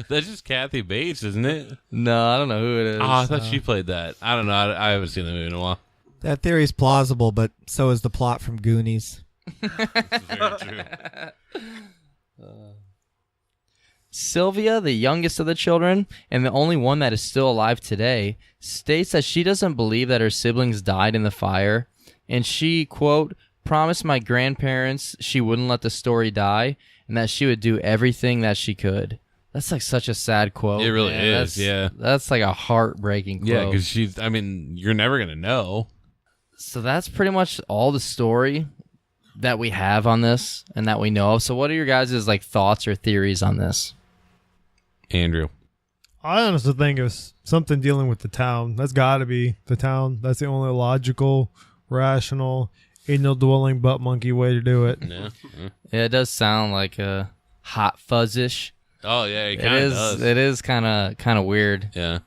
That's just Kathy Bates, isn't it? No, I don't know who it is. Oh, I thought she played that. I don't know. I haven't seen the movie in a while. That theory is plausible, but so is the plot from Goonies. That's very true. Sylvia, the youngest of the children, and the only one that is still alive today, states that she doesn't believe that her siblings died in the fire, and she, quote, promised my grandparents she wouldn't let the story die, and that she would do everything that she could. That's like such a sad quote. It really man. is, yeah. That's like a heartbreaking quote. Yeah, because you're never going to know. So that's pretty much all the story that we have on this and that we know of. So what are your guys' like thoughts or theories on this? Andrew. I honestly think it's something dealing with the town. That's got to be the town. That's the only logical, rational, ain't no dwelling butt monkey way to do it. Yeah. Yeah, it does sound like a hot fuzzish. Oh, yeah, it kind of does. It is kind of weird. Yeah.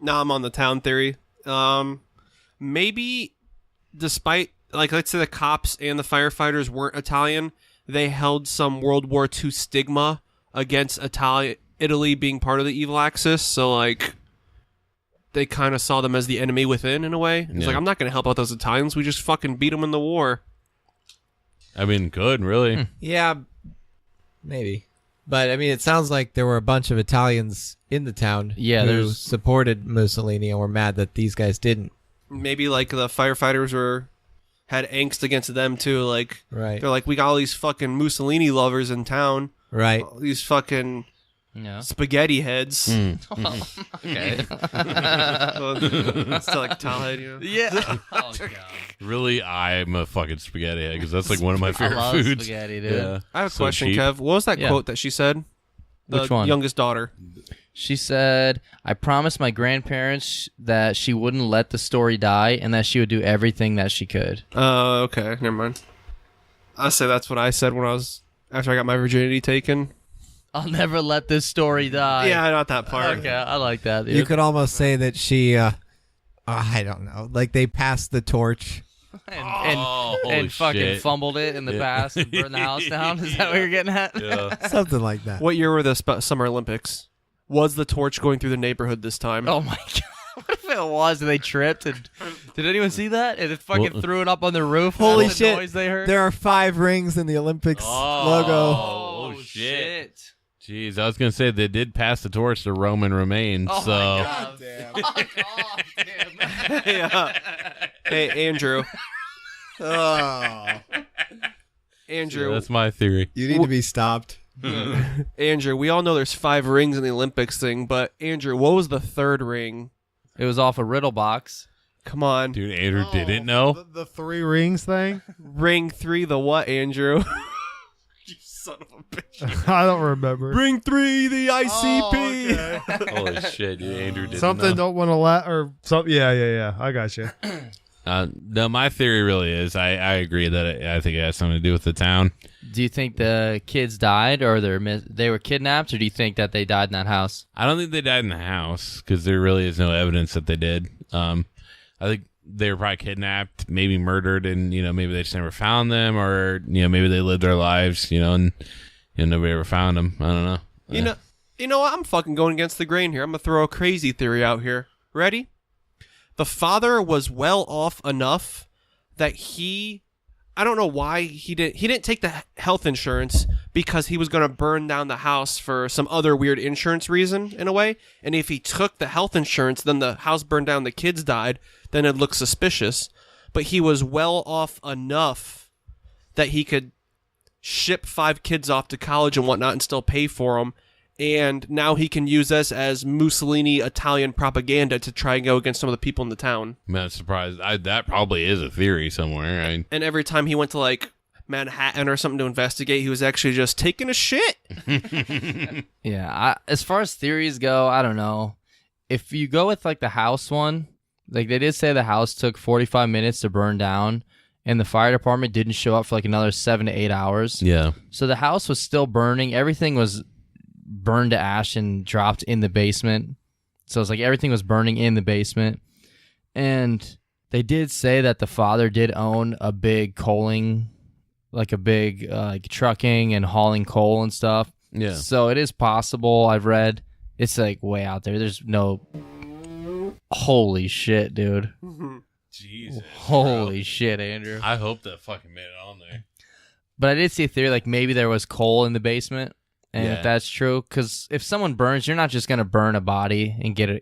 Now I'm on the town theory. Maybe despite, like, let's say the cops and the firefighters weren't Italian, they held some World War II stigma against Italy being part of the evil axis. So, like, they kind of saw them as the enemy within, in a way. It's like, I'm not going to help out those Italians. We just fucking beat them in the war. I mean, good, really. Yeah, maybe. But, I mean, it sounds like there were a bunch of Italians in the town who supported Mussolini and were mad that these guys didn't. Maybe, like, the firefighters had angst against them, too. Like, Right. they're like, we got all these fucking Mussolini lovers in town. Right. All these fucking Yeah. spaghetti heads. Okay. Stalactite, you know? Yeah. Oh god. Really, I'm a fucking spaghetti head because that's like one of my I favorite love foods. spaghetti, dude. Yeah. I have a So question, cheap. Kev. What was that Yeah. quote that she said? The Which one? youngest daughter. She said, "I promised my grandparents that she wouldn't let the story die and that she would do everything that she could." Okay, never mind. I say that's what I said after I got my virginity taken. I'll never let this story die. Yeah, not that part. Okay, I like that, dude. You could almost say that she, I don't know, like they passed the torch. and fucking shit. fumbled it in the past and burned the house down. Is that what you're getting at? Yeah. Something like that. What year were the Summer Olympics? Was the torch going through the neighborhood this time? Oh my god. What if it was and they tripped and did anyone see that? And it fucking Well- threw it up on the roof. Holy That's the shit. noise they heard. There are 5 rings in the Olympics logo. Oh, shit. Jeez, I was gonna say they did pass the torch to Roman remains. Oh so my god. Fuck off, dude. Yeah. Hey, Andrew. Oh. Andrew. Yeah, that's my theory. You need to be stopped. Andrew, we all know there's 5 rings in the Olympics thing, but Andrew, what was the 3rd ring? It was off a riddle box. Come on. Dude, Andrew didn't know. The 3 rings thing? Ring 3, the what, Andrew? You son of a bitch. I don't remember. Ring 3, the ICP. Holy shit, dude, Andrew didn't Something know. don't want to let or something. Yeah. I got you. No, my theory really is I agree that I think it has something to do with the town. Do you think the kids died or they were kidnapped, or do you think that they died in that house? I don't think they died in the house because there really is no evidence that they did. I think they were probably kidnapped, maybe murdered, and maybe they just never found them, or maybe they lived their lives, and nobody ever found them. I don't know. You know what? I'm fucking going against the grain here. I'm gonna throw a crazy theory out here. Ready? The father was well off enough that I don't know why he didn't take the health insurance because he was going to burn down the house for some other weird insurance reason in a way. And if he took the health insurance, then the house burned down, the kids died, then it'd look suspicious. But he was well off enough that he could ship 5 kids off to college and whatnot and still pay for them. And now he can use this as Mussolini Italian propaganda to try and go against some of the people in the town. I'm not surprised. That probably is a theory somewhere. And every time he went to like Manhattan or something to investigate, he was actually just taking a shit. Yeah, as far as theories go, I don't know. If you go with like the house one, like they did say the house took 45 minutes to burn down, and the fire department didn't show up for like another 7 to 8 hours. Yeah. So the house was still burning. Everything was burned to ash and dropped in the basement. So it's like everything was burning in the basement. And they did say that the father did own a big coaling, like a big like trucking and hauling coal and stuff. Yeah. So it is possible. I've read it's like way out there. There's no. Holy shit, dude. Jesus. Holy shit, Andrew. I hope that fucking made it on there. But I did see a theory like maybe there was coal in the basement. And Yeah. if that's true, because if someone burns, you're not just going to burn a body and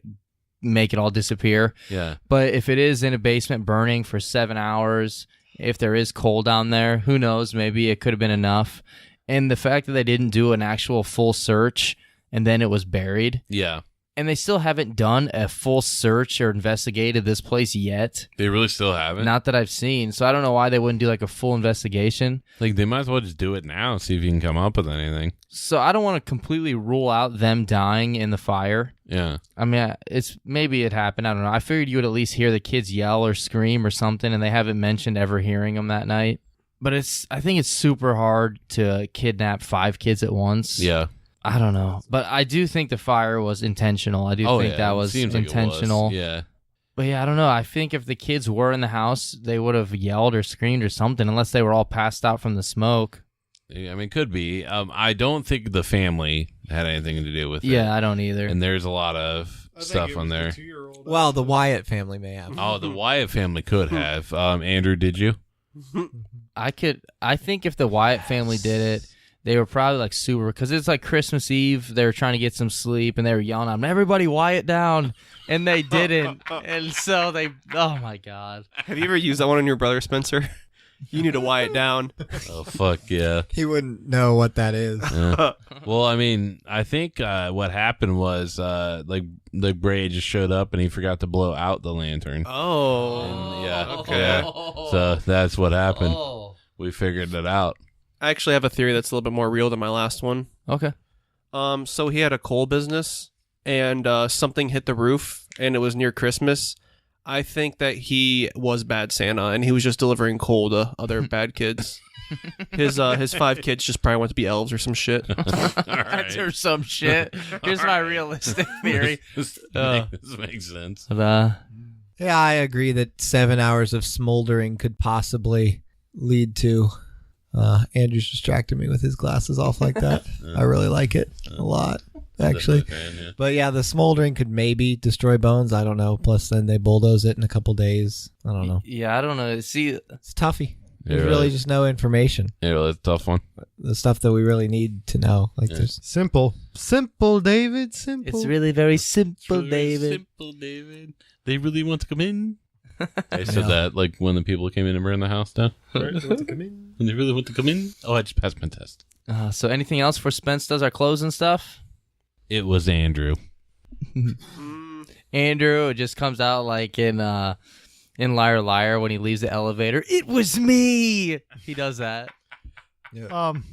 make it all disappear. Yeah. But if it is in a basement burning for 7 hours, if there is coal down there, who knows? Maybe it could have been enough. And the fact that they didn't do an actual full search and then it was buried, Yeah. and they still haven't done a full search or investigated this place yet. They really still haven't. Not that I've seen. So I don't know why they wouldn't do like a full investigation. Like they might as well just do it now, see if you can come up with anything. So I don't want to completely rule out them dying in the fire. Yeah. I mean, maybe it happened. I don't know. I figured you would at least hear the kids yell or scream or something, and they haven't mentioned ever hearing them that night. But I think it's super hard to kidnap 5 kids at once. Yeah. I don't know. But I do think the fire was intentional. I do think that it was seems like it was. intentional. Yeah. But yeah, I don't know. I think if the kids were in the house, they would have yelled or screamed or something, unless they were all passed out from the smoke. Yeah, I mean, could be. I don't think the family had anything to do with it. Yeah, I don't either. And there's a lot of stuff on there. Well, the Wyatt family may have. Oh, the Wyatt family could have. Andrew, did you? I think if the Wyatt family did it, they were probably like super, because it's like Christmas Eve. They were trying to get some sleep, and they were yelling at them, "Everybody Wyatt down," and they didn't. And so oh my god. Have you ever used that one on your brother, Spencer? You need to wire it down. Oh, fuck yeah. He wouldn't know what that is. Yeah. Well, I mean, I think what happened was like Bray just showed up and he forgot to blow out the lantern. Oh. And, yeah. Okay. Yeah. So that's what happened. Oh. We figured it out. I actually have a theory that's a little bit more real than my last one. Okay. So he had a coal business, and something hit the roof, and it was near Christmas. I think that he was Bad Santa, and he was just delivering coal to other bad kids. His 5 kids just probably want to be elves or some shit. That's or some shit. Here's my realistic theory. This makes sense. But, Yeah, I agree that 7 hours of smoldering could possibly lead to. Andrew's distracted me with his glasses off like that. I really like it a lot, actually. Yeah. But yeah, the smoldering could maybe destroy bones. I don't know. Plus, then they bulldoze it in a couple days. I don't know. yeah, I don't know. See, It's toughy. Yeah, There's really just no information. Yeah, well, that's a tough one. The stuff that we really need to know. Like there's Simple, David. Simple. it's really very simple, David. Simple, David. They really want to come in. I said that like when the people came in and burned the house down. When they really want to come in. Oh, I just passed my test. So anything else for Spence does our clothes and stuff? It was Andrew. Andrew just comes out like in Liar Liar when he leaves the elevator. It was me. He does that. I'm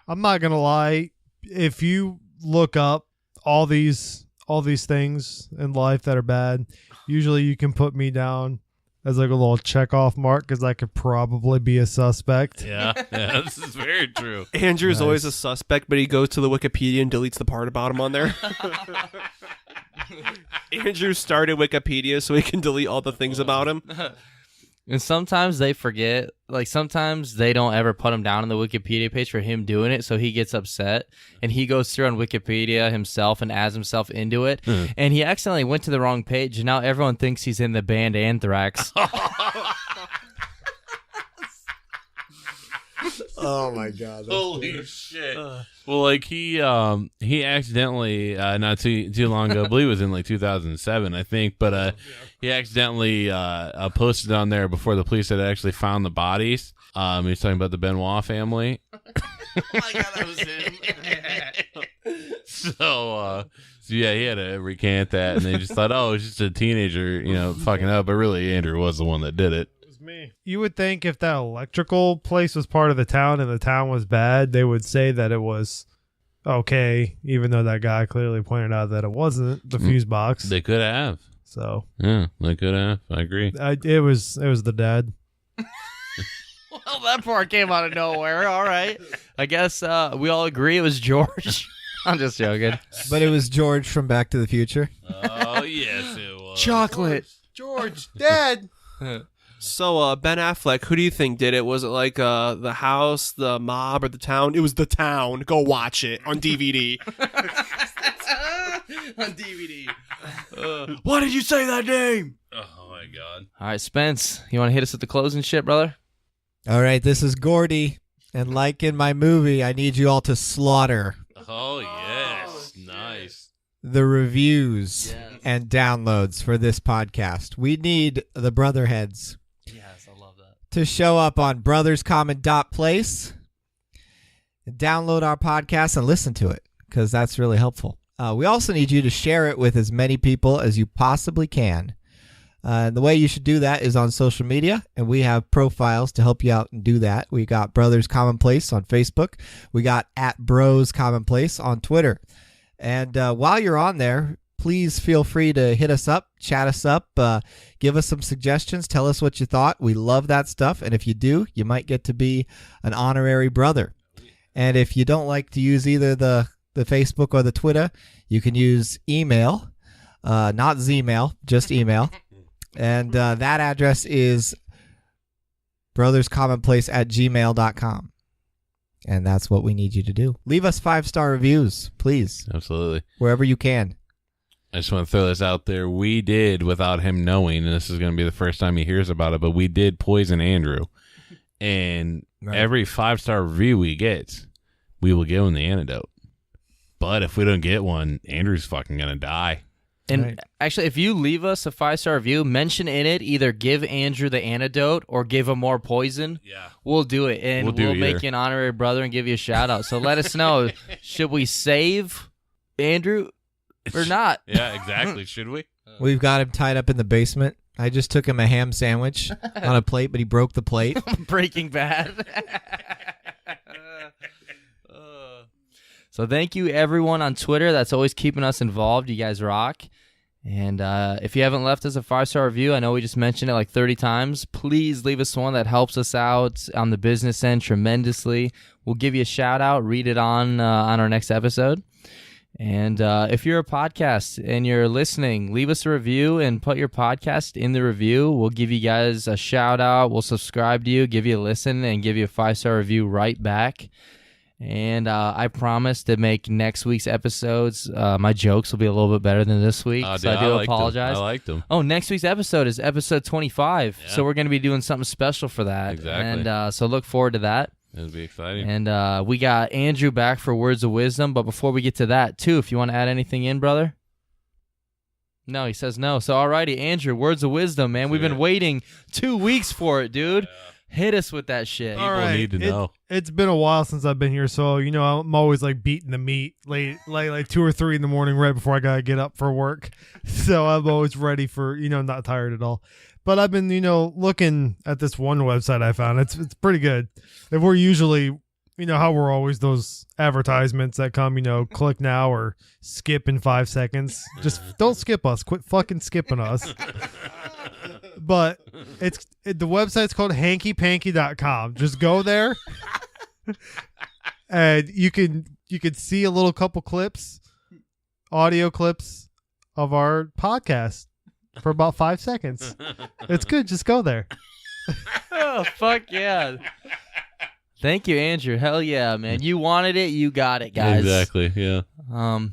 not gonna lie. If you look up all these things in life that are bad, usually you can put me down as like a little check off mark because I could probably be a suspect. Yeah, this is very true. Andrew's always a suspect, but he goes to the Wikipedia and deletes the part about him on there. Andrew started Wikipedia so he can delete all the things about him. And sometimes they forget. Like sometimes they don't ever put him down on the Wikipedia page for him doing it, so he gets upset and he goes through on Wikipedia himself and adds himself into it. And he accidentally went to the wrong page, and now everyone thinks he's in the band Anthrax. oh my god. Holy shit. Well, like he accidentally not too long ago, I believe it was in like 2007, I think, but he accidentally posted on there before the police had actually found the bodies. He was talking about the Benoit family. Oh my god, that was him. So yeah, he had to recant that, and they just thought, oh, it's just a teenager, fucking up, but really Andrew was the one that did it. Me. You would think if that electrical place was part of the town and the town was bad, they would say that it was okay, even though that guy clearly pointed out that it wasn't the fuse box. They could have. So Yeah, they could have. I agree. it was the dad. Well, that part came out of nowhere. All right. I guess we all agree it was George. I'm just joking. But it was George from Back to the Future. Oh, yes, it was. Chocolate. George, Dad. So, Ben Affleck, who do you think did it? Was it like the house, the mob, or the town? It was the town. Go watch it on DVD. On DVD. Why did you say that name? Oh, my God. All right, Spence, you want to hit us with the closing shit, brother? All right, this is Gordy, and like in my movie, I need you all to slaughter Oh, yes. Nice. the reviews and downloads for this podcast. We need the Brotherheads Yes, I love that. to show up on brotherscommon.place and download our podcast and listen to it, because that's really helpful. We also need you to share it with as many people as you possibly can. And the way you should do that is on social media, and we have profiles to help you out and do that. We got Brothers Commonplace on Facebook. We got @BrosCommonplace on Twitter. And while you're on there, please feel free to hit us up, chat us up, give us some suggestions, tell us what you thought. We love that stuff, and if you do, you might get to be an honorary brother. And if you don't like to use either the Facebook or the Twitter, you can use email, not Zmail, just email. And that address is brotherscommonplace@gmail.com. And that's what we need you to do. Leave us 5-star reviews, please, Absolutely. wherever you can. I just want to throw this out there. We did, without him knowing, and this is going to be the first time he hears about it, but we did poison Andrew. And every 5-star review we get, we will give him the antidote. But if we don't get one, Andrew's fucking going to die. And Right. actually, if you leave us a 5-star review, mention in it either give Andrew the antidote or give him more poison. Yeah. We'll do it, and We'll do make either. you an honorary brother and give you a shout out. So let us know, should we save Andrew or not? Yeah, exactly. Should we? We've got him tied up in the basement. I just took him a ham sandwich on a plate, but he broke the plate. Breaking Bad. So thank you everyone on Twitter that's always keeping us involved. You guys rock. And if you haven't left us a 5-star review, I know we just mentioned it like 30 times, please leave us one. That helps us out on the business end tremendously. We'll give you a shout out, read it on our next episode. And if you're a podcast and you're listening, leave us a review and put your podcast in the review. We'll give you guys a shout out. We'll subscribe to you, give you a listen, and give you a 5-star review right back. And I promise to make next week's episodes, my jokes will be a little bit better than this week. So I do apologize. I liked them. Oh, next week's episode is episode 25. Yeah. So we're going to be doing something special for that. Exactly. And so look forward to that. It'll be exciting. And we got Andrew back for words of wisdom. But before we get to that, too, if you want to add anything in, brother? No, he says no. So, alrighty, Andrew, words of wisdom, man. We've been waiting 2 weeks for it, dude. Yeah. Hit us with that shit. People need to know. It's been a while since I've been here, so I'm always like beating the meat late, like 2 or 3 in the morning, right before I gotta get up for work. So I'm always ready for not tired at all. But I've been looking at this one website I found. It's pretty good. If we're usually how we're always those advertisements that come click now or skip in 5 seconds. Just don't skip us. Quit fucking skipping us. But the website's called hankypanky.com. Just go there and you can see a little couple clips, audio clips of our podcast for about 5 seconds. It's good. Just go there. Oh, fuck yeah. Thank you, Andrew. Hell yeah, man. You wanted it, you got it, guys. Exactly, yeah.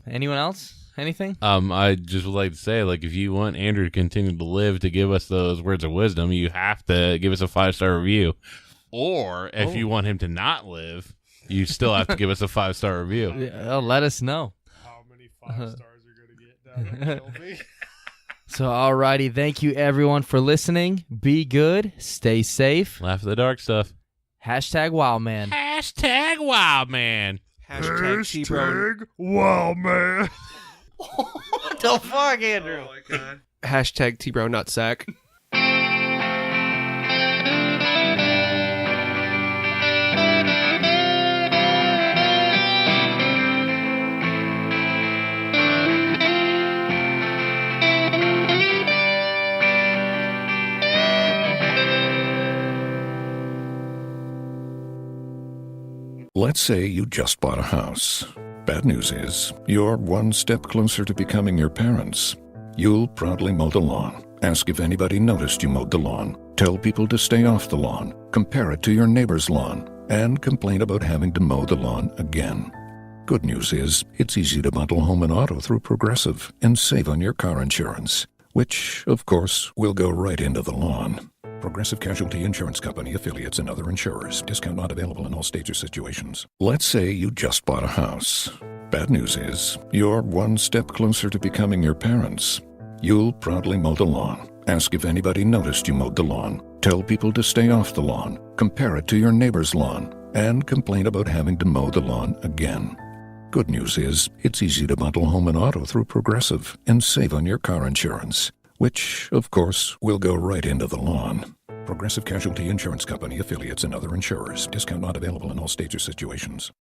Anyone else? Anything? I just would like to say, if you want Andrew to continue to live to give us those words of wisdom, you have to give us a 5-star review. Or if you want him to not live, you still have to give us a 5-star review. Yeah, let us know. How many 5 stars are going to get down there? So, alrighty. Thank you, everyone, for listening. Be good. Stay safe. Laugh at the dark stuff. Hashtag Wildman. Hashtag Wildman. Hashtag T-Bro. Wow, man. What the fuck, Andrew? Oh my God. Hashtag T-Bro Nutsack. Let's say you just bought a house. Bad news is, you're one step closer to becoming your parents. You'll proudly mow the lawn, ask if anybody noticed you mowed the lawn, tell people to stay off the lawn, compare it to your neighbor's lawn, and complain about having to mow the lawn again. Good news is, it's easy to bundle home and auto through Progressive and save on your car insurance, which, of course, will go right into the lawn. Progressive Casualty Insurance Company, affiliates, and other insurers. Discount not available in all states or situations. Let's say you just bought a house. Bad news is, you're one step closer to becoming your parents. You'll proudly mow the lawn, ask if anybody noticed you mowed the lawn, tell people to stay off the lawn, compare it to your neighbor's lawn, and complain about having to mow the lawn again. Good news is, it's easy to bundle home and auto through Progressive and save on your car insurance, which, of course, will go right into the lawn. Progressive Casualty Insurance Company, affiliates, and other insurers. Discount not available in all states or situations.